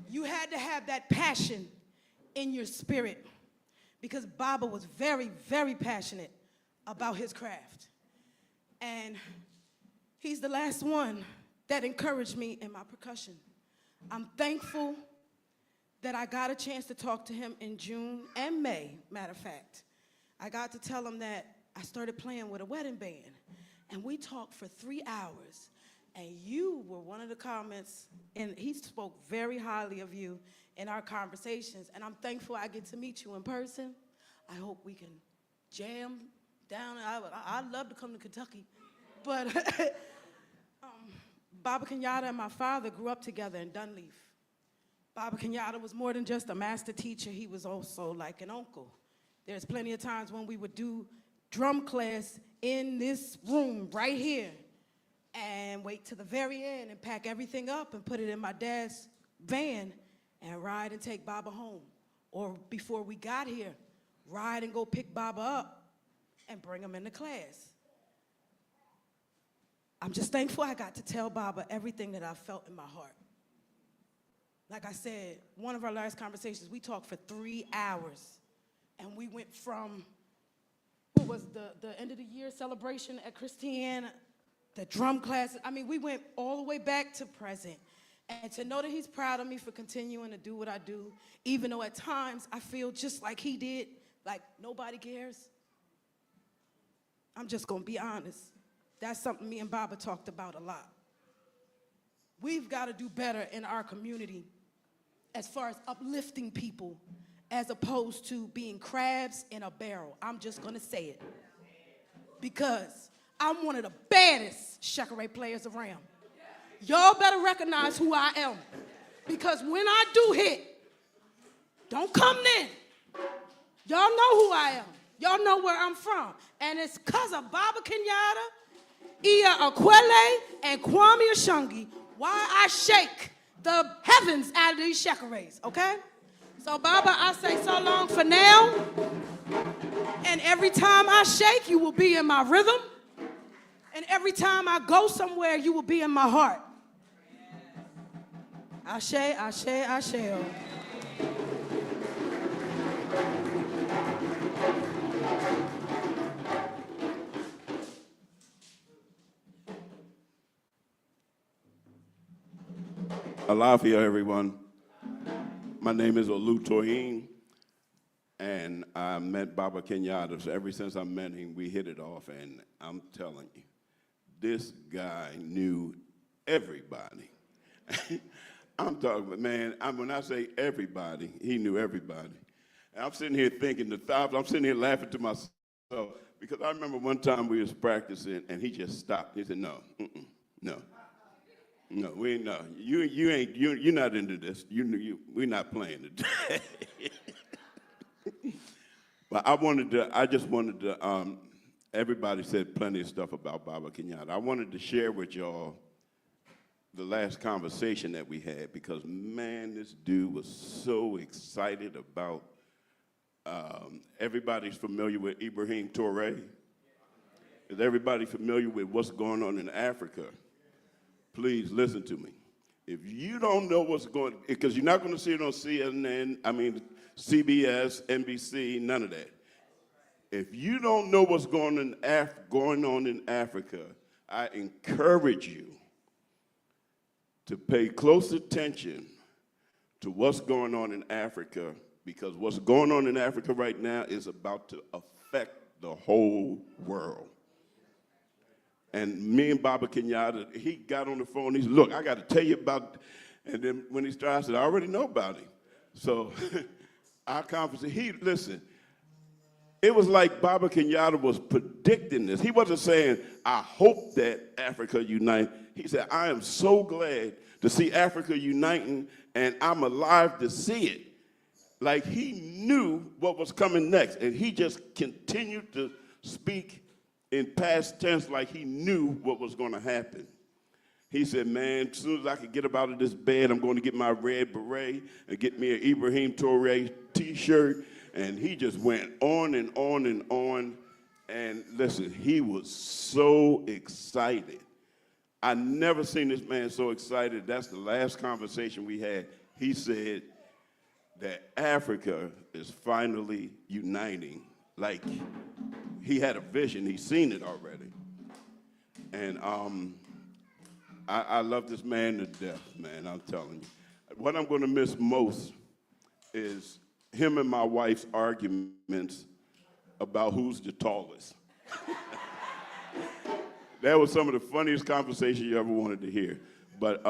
You had to have that passion in your spirit because Baba was very, very passionate about his craft. And he's the last one that encouraged me in my percussion. I'm thankful that I got a chance to talk to him in June and May, matter of fact. I got to tell him that I started playing with a wedding band, and we talked for 3 hours, and you were one of the comments, and he spoke very highly of you in our conversations, and I'm thankful I get to meet you in person. I hope we can jam down. I'd love to come to Kentucky, but Baba Kenyattaa and my father grew up together in Dunleaf. Baba Kenyattaa was more than just a master teacher. He was also like an uncle. There's plenty of times when we would do drum class in this room right here and wait to the very end and pack everything up and put it in my dad's van and ride and take Baba home. Or before we got here, ride and go pick Baba up and bring him into class. I'm just thankful I got to tell Baba everything that I felt in my heart. Like I said, one of our last conversations, we talked for 3 hours, and we went from what was the end of the year celebration at Christiana, the drum classes. I mean, we went all the way back to present. And to know that he's proud of me for continuing to do what I do, even though at times I feel just like he did, like nobody cares. I'm just gonna be honest. That's something me and Baba talked about a lot. We've got to do better in our community as far as uplifting people as opposed to being crabs in a barrel. I'm just gonna say it. Because I'm one of the baddest Shekere players around. Y'all better recognize who I am. Because when I do hit, don't come in. Y'all know who I am. Y'all know where I'm from. And it's because of Baba Kenyatta, Iya Akwele, and Kwame Ashungi why I shake the heavens out of these Shekeres, okay? So Baba, I say so long for now. And every time I shake, you will be in my rhythm. And every time I go somewhere, you will be in my heart. Ashe, ashe, ashe. Alafia, everyone. My name is Olu Tohin, and I met Baba Kenyatta. So ever since I met him, we hit it off, and I'm telling you, this guy knew everybody. I'm talking, man, when I say everybody, he knew everybody. And I'm sitting here thinking, I'm sitting here laughing to myself, because I remember one time we was practicing, and he just stopped. He said, no, no. No, you're not into this. We're not playing today. But I just wanted to, everybody said plenty of stuff about Baba Kenyatta. I wanted to share with y'all the last conversation that we had, because man, this dude was so excited about, everybody's familiar with Ibrahim Touré. Is everybody familiar with what's going on in Africa? Please listen to me. If you don't know what's going, because you're not going to see it on CNN, CBS, NBC, none of that. If you don't know what's going on in Africa, I encourage you to pay close attention to what's going on in Africa, because what's going on in Africa right now is about to affect the whole world. And me and Baba Kenyatta, he got on the phone, he said, look, I got to tell you about, and then when he started, I said, I already know about him. So our conversation, listen, it was like Baba Kenyatta was predicting this. He wasn't saying, I hope that Africa unite. He said, I am so glad to see Africa uniting, and I'm alive to see it. Like he knew what was coming next, and he just continued to speak in past tense like he knew what was going to happen. He said, man, as soon as I could get up out of this bed, I'm going to get my red beret and get me an Ibrahim Touré t-shirt. And he just went on and on and on. And listen, he was so excited. I never seen this man so excited. That's the last conversation we had. He said that Africa is finally uniting. Like, he had a vision. He's seen it already. And I love this man to death, man, I'm telling you. What I'm going to miss most is him and my wife's arguments about who's the tallest. That was some of the funniest conversations you ever wanted to hear. But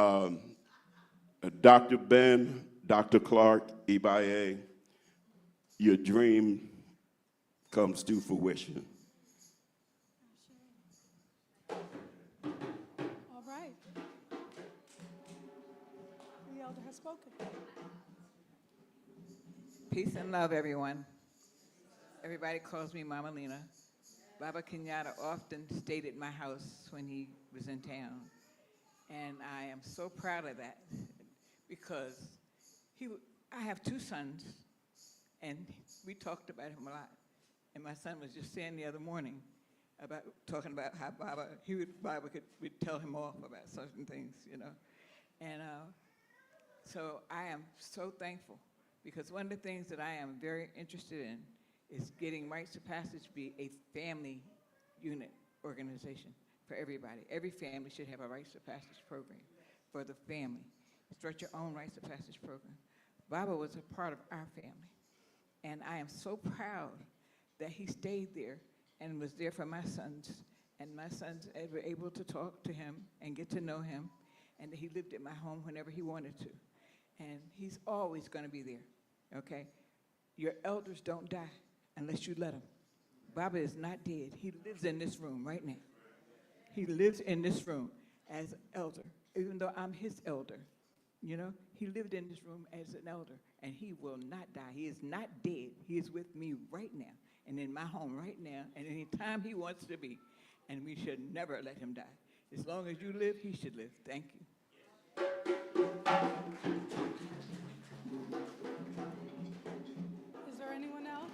Dr. Ben, Dr. Clark, Ibaye, your dream comes to fruition. All right. The elder has spoken. Peace and love, everyone. Everybody calls me Mama Lena. Baba Kenyatta often stayed at my house when he was in town. And I am so proud of that because I have two sons, and we talked about him a lot. And my son was just saying the other morning about talking about how Baba would tell him off about certain things, you know. And so I am so thankful, because one of the things that I am very interested in is getting rites of passage to be a family unit organization for everybody. Every family should have a rites of passage program for the family. Start your own rites of passage program. Baba was a part of our family, and I am so proud that he stayed there and was there for my sons, and my sons were able to talk to him and get to know him, and that he lived at my home whenever he wanted to. And he's always going to be there, okay? Your elders don't die unless you let them. Baba is not dead. He lives in this room right now. He lives in this room as an elder, even though I'm his elder. You know, he lived in this room as an elder, and he will not die. He is not dead. He is with me right now, and in my home right now, and any time he wants to be. And we should never let him die. As long as you live, he should live. Thank you. Is there anyone else?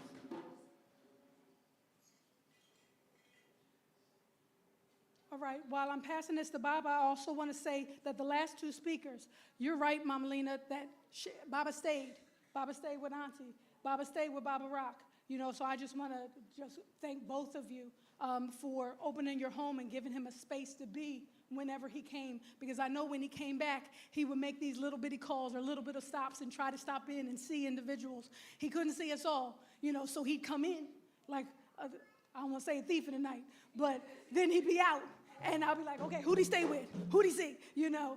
All right, while I'm passing this to Baba, I also want to say that the last two speakers, you're right, Mama Lena, that Baba stayed. Baba stayed with Auntie. Baba stayed with Baba Rock. You know, so I just want to just thank both of you for opening your home and giving him a space to be whenever he came, because I know when he came back, he would make these little bitty calls or little bit of stops and try to stop in and see individuals. He couldn't see us all, you know, so he'd come in like, I don't want to say a thief in the night, but then he'd be out. And I'll be like, okay, who'd he stay with? Who'd he see? You know,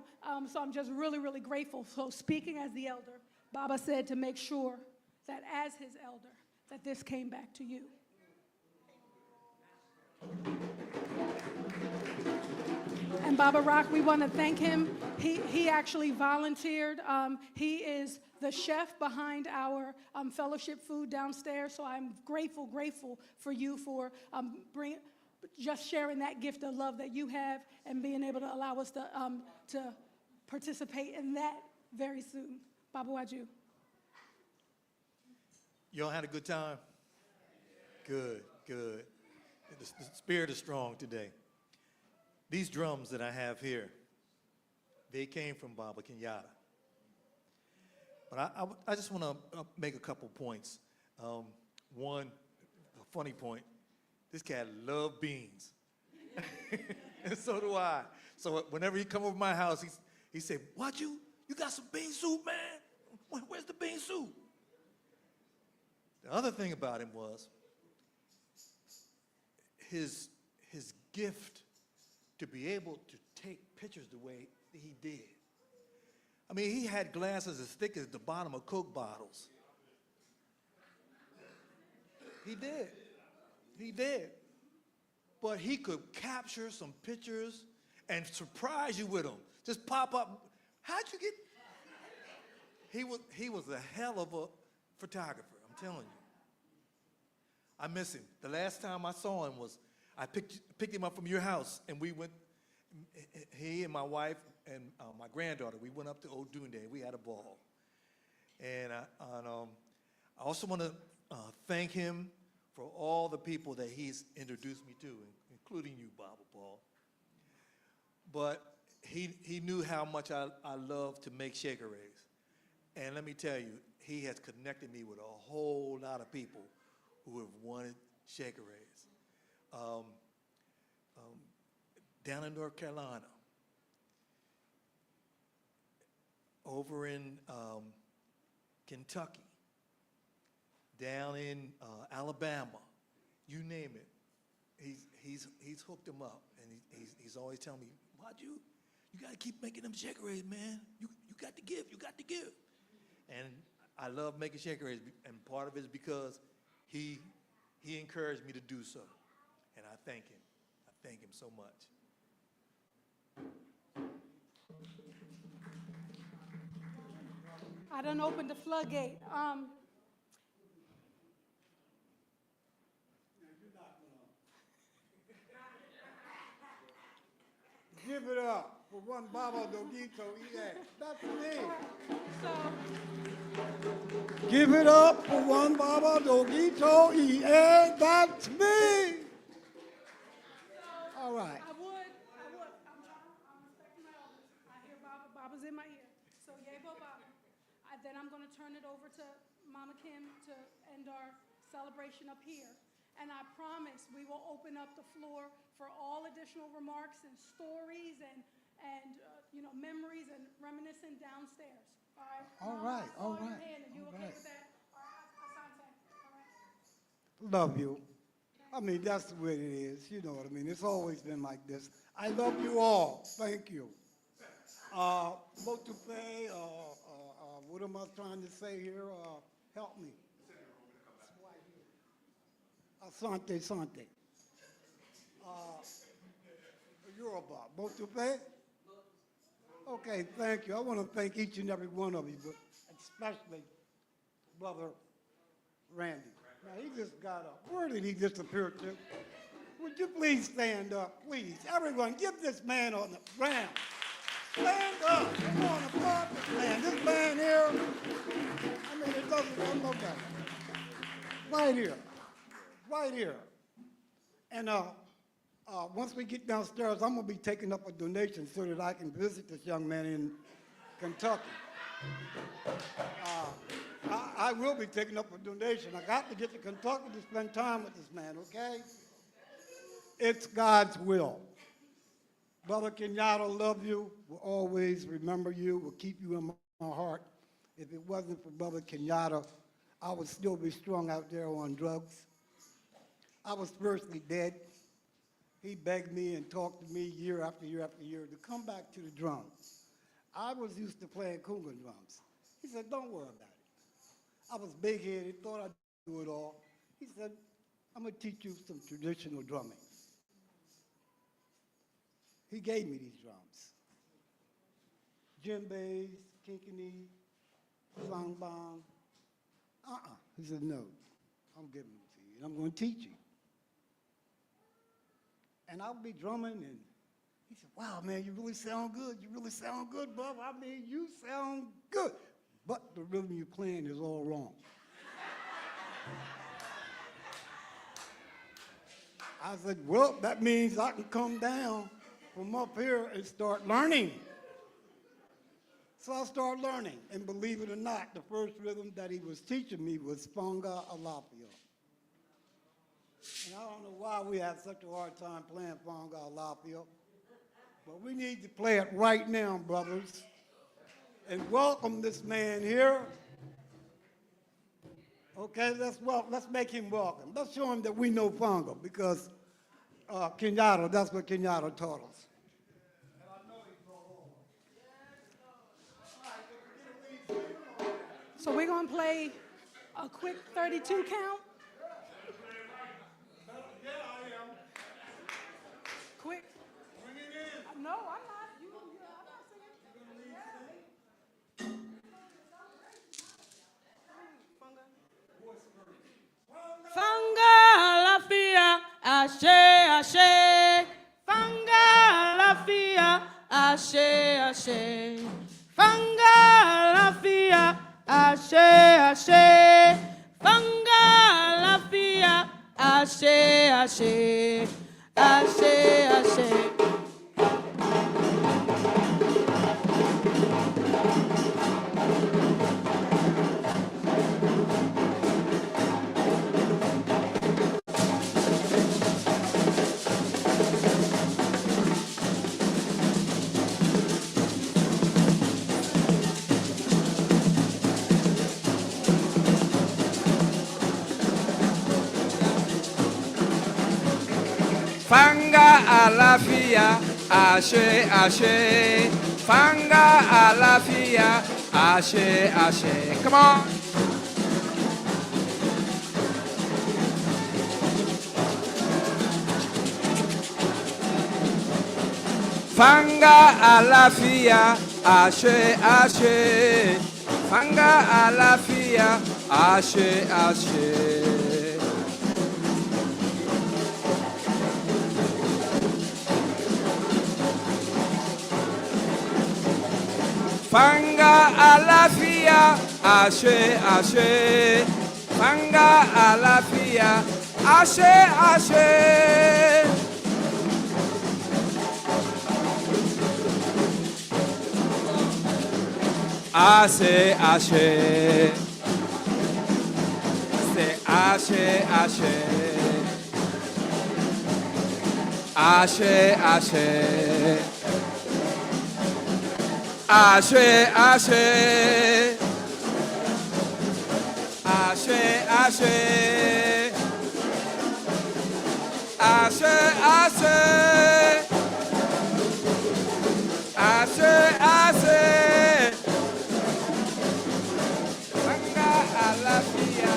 so I'm just really, really grateful. So speaking as the elder, Baba said to make sure that as his elder, that this came back to you. And Baba Rock, we want to thank him. He actually volunteered. He is the chef behind our fellowship food downstairs. So I'm grateful for you for just sharing that gift of love that you have and being able to allow us to participate in that very soon. Baba Waju. Y'all had a good time? Good, good. The spirit is strong today. These drums that I have here, they came from Baba Kenyatta. But I just want to make a couple points. One, a funny point, this cat loves beans. And so do I. So whenever he come over my house, he said, "What, you got some bean soup, man? Where's the bean soup?" The other thing about him was his gift to be able to take pictures the way he did. I mean, he had glasses as thick as the bottom of Coke bottles. He did. He did. But he could capture some pictures and surprise you with them. Just pop up. How'd you get? He was a hell of a photographer, I'm telling you. I miss him. The last time I saw him was, I picked him up from your house, and we went, he and my wife and my granddaughter, we went up to Old Dunday. We had a ball. And I also want to thank him for all the people that he's introduced me to, including you, Baba Paul. But he knew how much I love to make Shaker Rays. And let me tell you, he has connected me with a whole lot of people who have wanted Shaker Rays. Down in North Carolina, over in Kentucky, down in Alabama, you name it, he's hooked them up, and he's always telling me, "Why'd you got to keep making them Shaker Rays, man. You got to give, you got to give." And I love making Shaker Rays, and part of it is because he encouraged me to do so, and I thank him. I thank him so much. I done opened the floodgate. Give it up for one Baba Dogito Ie. That's me. Give it up for one Baba Dogito Ie. That's me. All right. I would. I'm respecting my elders. I hear Baba's in my ear. So yay, Baba. Then I'm going to turn it over to Mama Kim to end our celebration up here. And I promise we will open up the floor for all additional remarks and stories and memories and reminiscing downstairs. All right? All Mom, right, I saw all your right, hand. Are you all okay right. with that? All right, Asante. All right. Love you. I mean, that's the way it is. You know what I mean? It's always been like this. I love you all. Thank you. Motupe, what am I trying to say here? Help me. Asante, Sante. Yoruba. Motupe? Okay, thank you. I want to thank each and every one of you, but especially Brother Randy. Now, he just got up. Where did he disappear to? Would you please stand up, please? Everyone, give this man on the ground. Stand up. Come on, applaud this man. This man here, I mean, it doesn't come no better. Right here. Right here. And once we get downstairs, I'm going to be taking up a donation so that I can visit this young man in Kentucky. I will be taking up a donation. I got to get to Kentucky to spend time with this man, okay? It's God's will. Brother Kenyattaa, love you. We'll always remember you. We'll keep you in my heart. If it wasn't for Brother Kenyattaa, I would still be strung out there on drugs. I was spiritually dead. He begged me and talked to me year after year after year to come back to the drums. I was used to playing conga drums. He said, don't worry about it. I was big-headed, thought I'd do it all. He said, I'm going to teach you some traditional drumming. He gave me these drums. Djembes, kinkini, sangbang. He said, no, I'm giving them to you, and I'm going to teach you. And I'll be drumming, and he said, wow, man, you really sound good. You really sound good, brother. I mean, you sound good. But the rhythm you're playing is all wrong. I said, well, that means I can come down from up here and start learning. So I started learning, and believe it or not, the first rhythm that he was teaching me was Fanga Alapio. And I don't know why we have such a hard time playing Fanga Alapio, but we need to play it right now, brothers. And welcome this man here. Okay, let's make him welcome. Let's show him that we know Fanga, because Kenyattaa, that's what Kenyattaa taught us. So we're going to play a quick 32 count. Yeah, I am. Quick. Bring it in. No, I'm not. I'm not singing. Fanga lafia, ashe, ashe. Fanga lafia, ashe, ashe. Fanga lafia, ashe, ashe. Fanga lafia, ashe, ashe. Ashe, ashe. Fanga alafia, ashe, ashe. Fanga alafia, ashe, ashe. Come on. Fanga alafia, ashe, ashe. Fanga alafia, ashe, ashe. Fanga alafia, ashe, ashe. Fanga alafia, ashe, ashe. Ashe, ashe. say Ashe, Ashe. Ashe, Ashe. Ashe, Ashe. Ashe, Ashe. Ashe, Ashe. Ashe, Ashe. Manga alafia.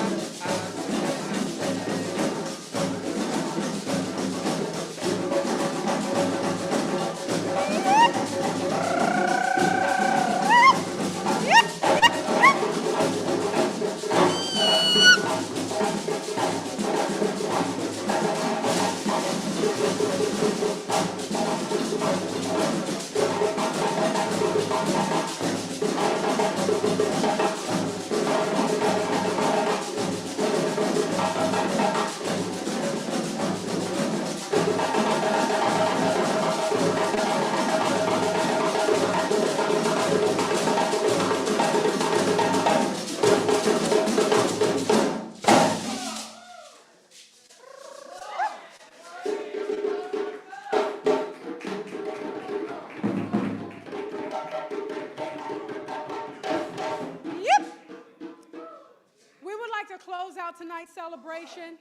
We would like to close out tonight's celebration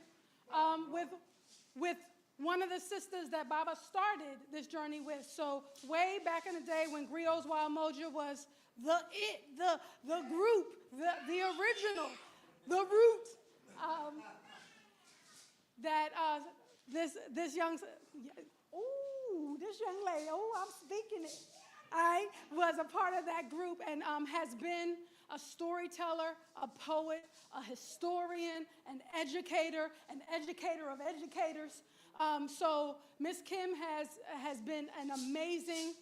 with one of the sisters that Baba started this journey with. So way back in the day when Griots Wild Moja was the group, the original, the root, that this young lady, I'm speaking it, I was a part of that group and has been a storyteller, a poet, a historian, an educator of educators. So Miss Kim has been an amazing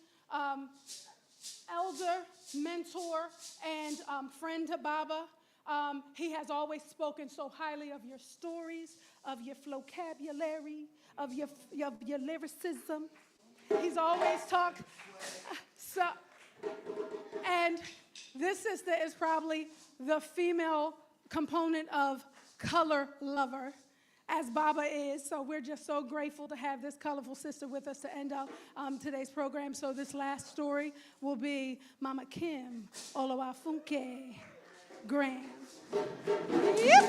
elder, mentor, and friend to Baba. He has always spoken so highly of your stories, of your vocabulary, of your lyricism. He's always talked. And this sister is probably the female component of color lover, as Baba is. So we're just so grateful to have this colorful sister with us to end out today's program. So this last story will be Mama Kim Olawafunke Graham. Yep.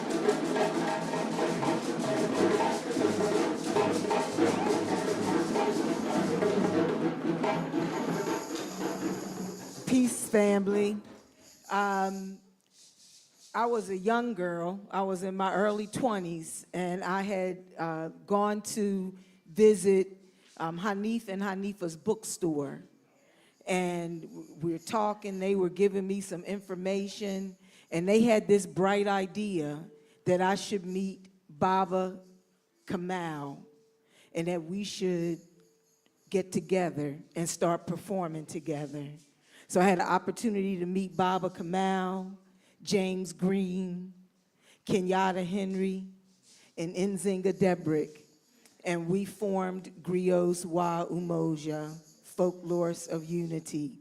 Peace, family. I was a young girl. I was in my early 20s, and I had gone to visit Hanif and Hanifa's bookstore. And we were talking, they were giving me some information, and they had this bright idea that I should meet Baba Kamal, and that we should get together and start performing together. So I had an opportunity to meet Baba Kamal, James Green, Kenyatta Henry, and Nzinga Debrick, and we formed Griots Wa Umoja, Folklores of Unity.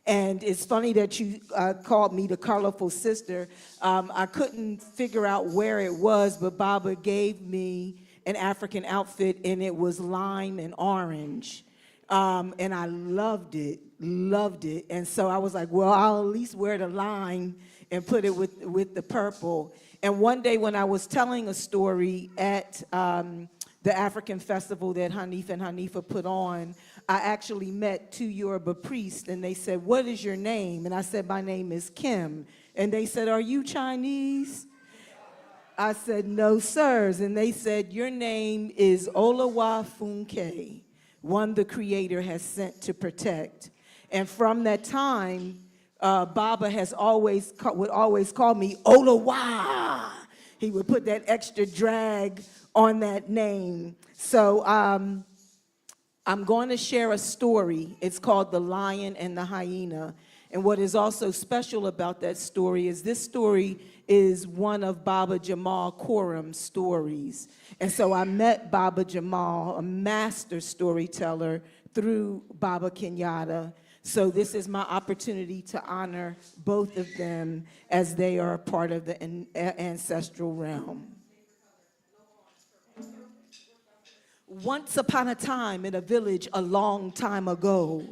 And it's funny that you called me the colorful sister. I couldn't figure out where it was, but Baba gave me an African outfit, and it was lime and orange. And I loved it. And so I was like, well, I'll at least wear the lime and put it with the purple. And one day when I was telling a story at the African festival that Hanif and Hanifa put on, I actually met two Yoruba priests, and they said, what is your name? And I said, my name is Kim. And they said, are you Chinese? I said, no, sirs. And they said, your name is Olawafunke, one the Creator has sent to protect. And from that time, Baba would always call me Olawa. He would put that extra drag on that name. So I'm going to share a story. It's called The Lion and the Hyena. And what is also special about that story is this story is one of Baba Jamal Khorram's stories. And so I met Baba Jamal, a master storyteller, through Baba Kenyatta. So this is my opportunity to honor both of them as they are a part of the ancestral realm. Once upon a time in a village a long time ago,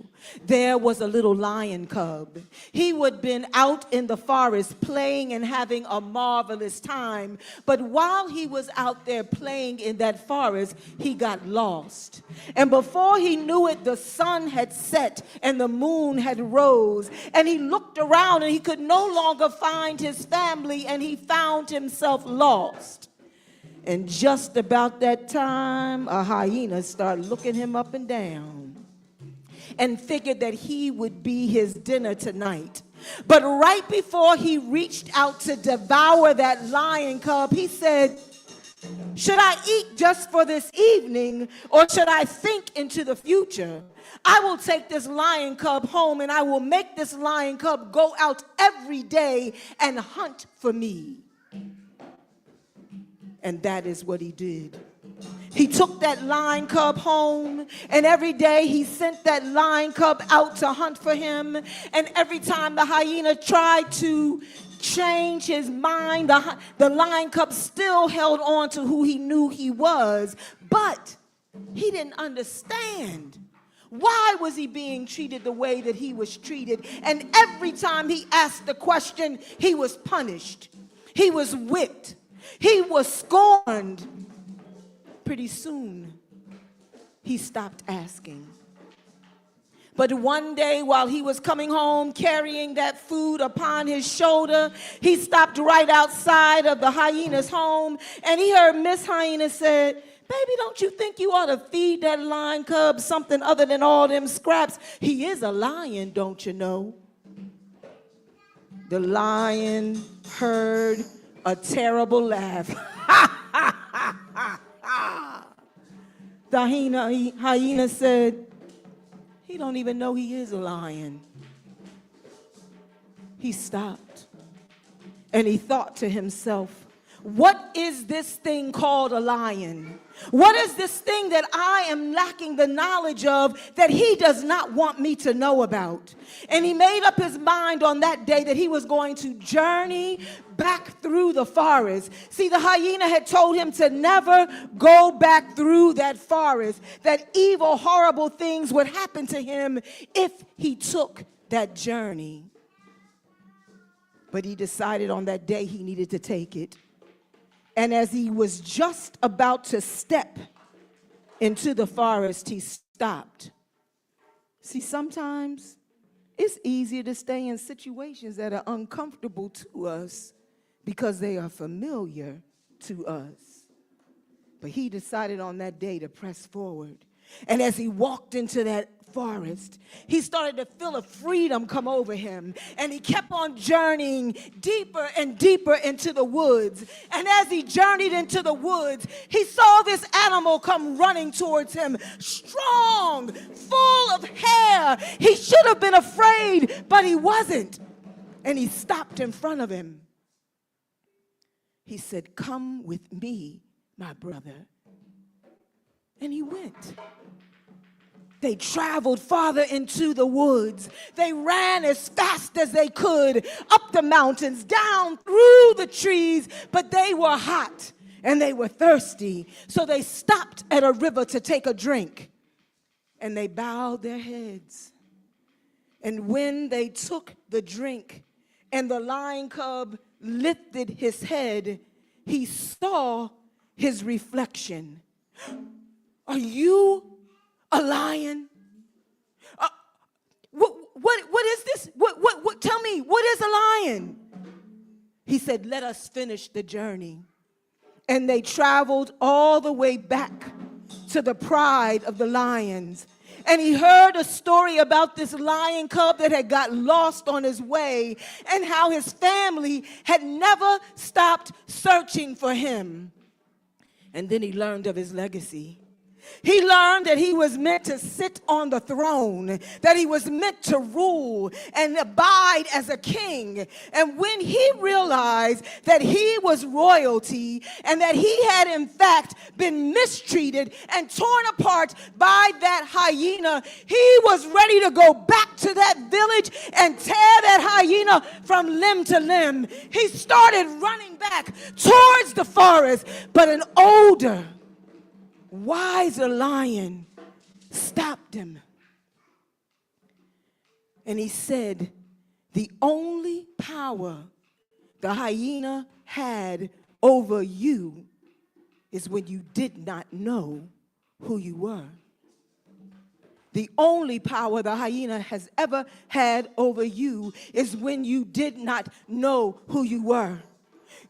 there was a little lion cub. He would been out in the forest playing and having a marvelous time. But while he was out there playing in that forest, he got lost. And before he knew it, the sun had set and the moon had rose. And he looked around and he could no longer find his family, and he found himself lost. And just about that time, a hyena started looking him up and down and figured that he would be his dinner tonight. But right before he reached out to devour that lion cub, he said, should I eat just for this evening, or should I think into the future? I will take this lion cub home, and I will make this lion cub go out every day and hunt for me. And that is what he did. He took that lion cub home, and every day he sent that lion cub out to hunt for him. And every time the hyena tried to change his mind, the lion cub still held on to who he knew he was. But he didn't understand. Why was he being treated the way that he was treated? And every time he asked the question, he was punished. He was whipped. He was scorned. Pretty soon, he stopped asking. But one day, while he was coming home carrying that food upon his shoulder, he stopped right outside of the hyena's home, and he heard Miss Hyena said, baby, don't you think you ought to feed that lion cub something other than all them scraps? He is a lion, don't you know? The lion heard a terrible laugh. The hyena said, he don't even know he is a lion. He stopped and he thought to himself, what is this thing called a lion? What is this thing that I am lacking the knowledge of that he does not want me to know about? And he made up his mind on that day that he was going to journey back through the forest. See, the hyena had told him to never go back through that forest, that evil, horrible things would happen to him if he took that journey. But he decided on that day he needed to take it. And as he was just about to step into the forest, he stopped. See, sometimes it's easier to stay in situations that are uncomfortable to us because they are familiar to us. But he decided on that day to press forward. And as he walked into that forest, he started to feel a freedom come over him. And he kept on journeying deeper and deeper into the woods. And as he journeyed into the woods, he saw this animal come running towards him, strong, full of hair. He should have been afraid, but he wasn't. And he stopped in front of him. He said, come with me, my brother. And he went. They traveled farther into the woods. They ran as fast as they could, up the mountains, down through the trees, but they were hot and they were thirsty. So they stopped at a river to take a drink, and they bowed their heads. And when they took the drink and the lion cub lifted his head, he saw his reflection. Are you a lion? What is this? What? Tell me, what is a lion? He said, let us finish the journey. And they traveled all the way back to the pride of the lions. And he heard a story about this lion cub that had got lost on his way and how his family had never stopped searching for him. And then he learned of his legacy. He learned that he was meant to sit on the throne, that he was meant to rule and abide as a king. And when he realized that he was royalty and that he had in fact been mistreated and torn apart by that hyena, he was ready to go back to that village and tear that hyena from limb to limb. He started running back towards the forest, but an older Why the lion stopped him. And he said, the only power the hyena had over you is when you did not know who you were. The only power the hyena has ever had over you is when you did not know who you were.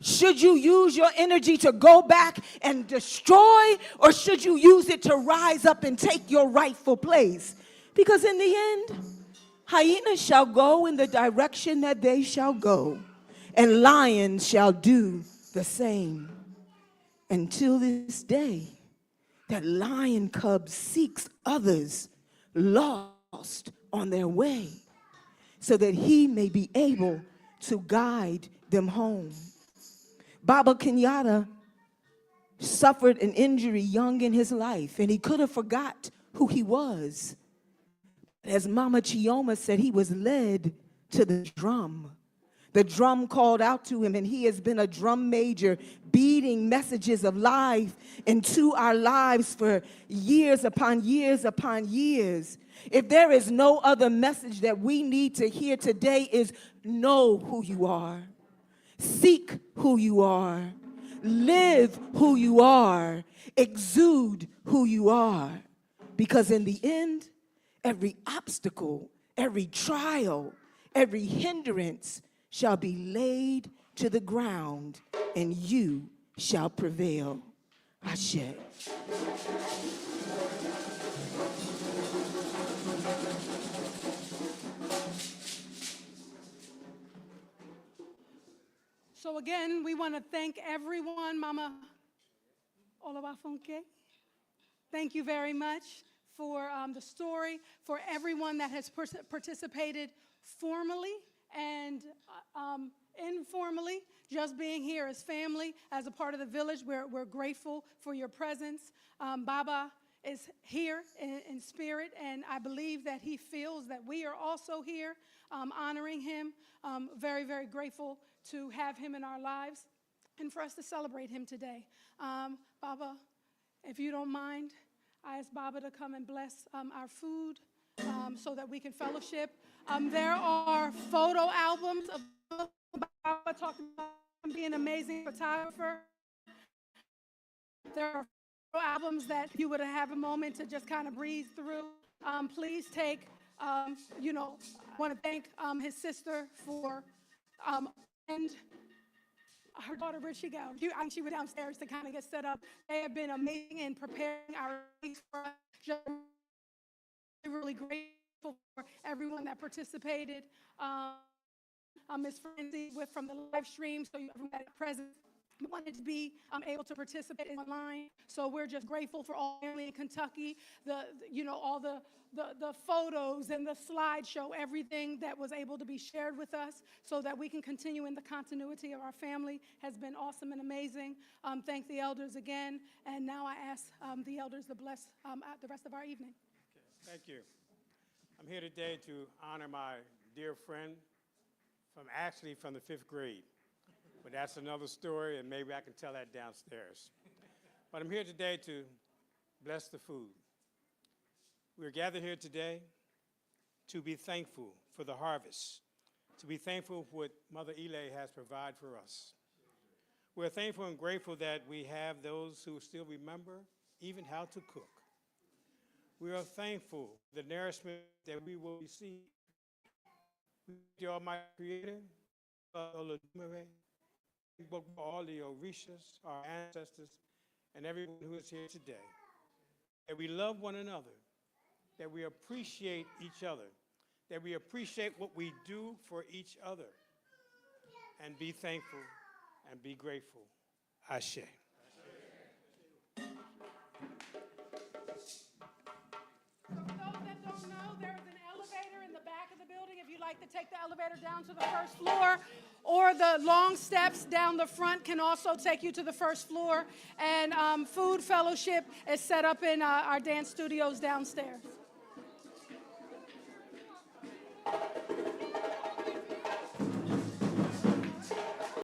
Should you use your energy to go back and destroy, or should you use it to rise up and take your rightful place? Because in the end, hyenas shall go in the direction that they shall go, and lions shall do the same. Until this day, that lion cub seeks others lost on their way so that he may be able to guide them home. Baba Kenyatta suffered an injury young in his life, and he could have forgot who he was. As Mama Chioma said, he was led to the drum. The drum called out to him, and he has been a drum major, beating messages of life into our lives for years upon years upon years. If there is no other message that we need to hear today, is know who you are. Seek who you are. Live who you are. Exude who you are. Because in the end, every obstacle, every trial, every hindrance shall be laid to the ground, and you shall prevail. Ashe. So again, we want to thank everyone, Mama Olawafunke. Thank you very much for the story, for everyone that has participated formally and informally, just being here as family, as a part of the village. We're grateful for your presence. Baba is here in spirit, and I believe that he feels that we are also here honoring him. Very, very grateful to have him in our lives and for us to celebrate him today. Baba, if you don't mind, I ask Baba to come and bless our food so that we can fellowship. There are photo albums of Baba talking about being an amazing photographer. There are photo albums that you would have a moment to just kind of breeze through. Please take, I want to thank his sister for, and her daughter, where'd she go? She went downstairs to kind of get set up. They have been amazing in preparing our space for us. Just really grateful for everyone that participated. Ms. Francie from the live stream, so you had a presence. We wanted to be able to participate online, so we're just grateful for all family in Kentucky. All the photos and the slideshow, everything that was able to be shared with us, so that we can continue in the continuity of our family has been awesome and amazing. Thank the elders again, and now I ask the elders to bless the rest of our evening. Okay, thank you. I'm here today to honor my dear friend from the 5th grade. But that's another story, and maybe I can tell that downstairs. But I'm here today to bless the food. We're gathered here today to be thankful for the harvest, to be thankful for what Mother Ile has provided for us. We're thankful and grateful that we have those who still remember even how to cook. We are thankful for the nourishment that we will receive. The Almighty Creator, all the Orishas, our ancestors, and everyone who is here today, that we love one another, that we appreciate each other, that we appreciate what we do for each other, and be thankful and be grateful. Ashe. For those that don't know, there's an elevator in the back of the building if you'd like to take the elevator down to the first floor, or the long steps down the front can also take you to the first floor. And food fellowship is set up in our dance studios downstairs.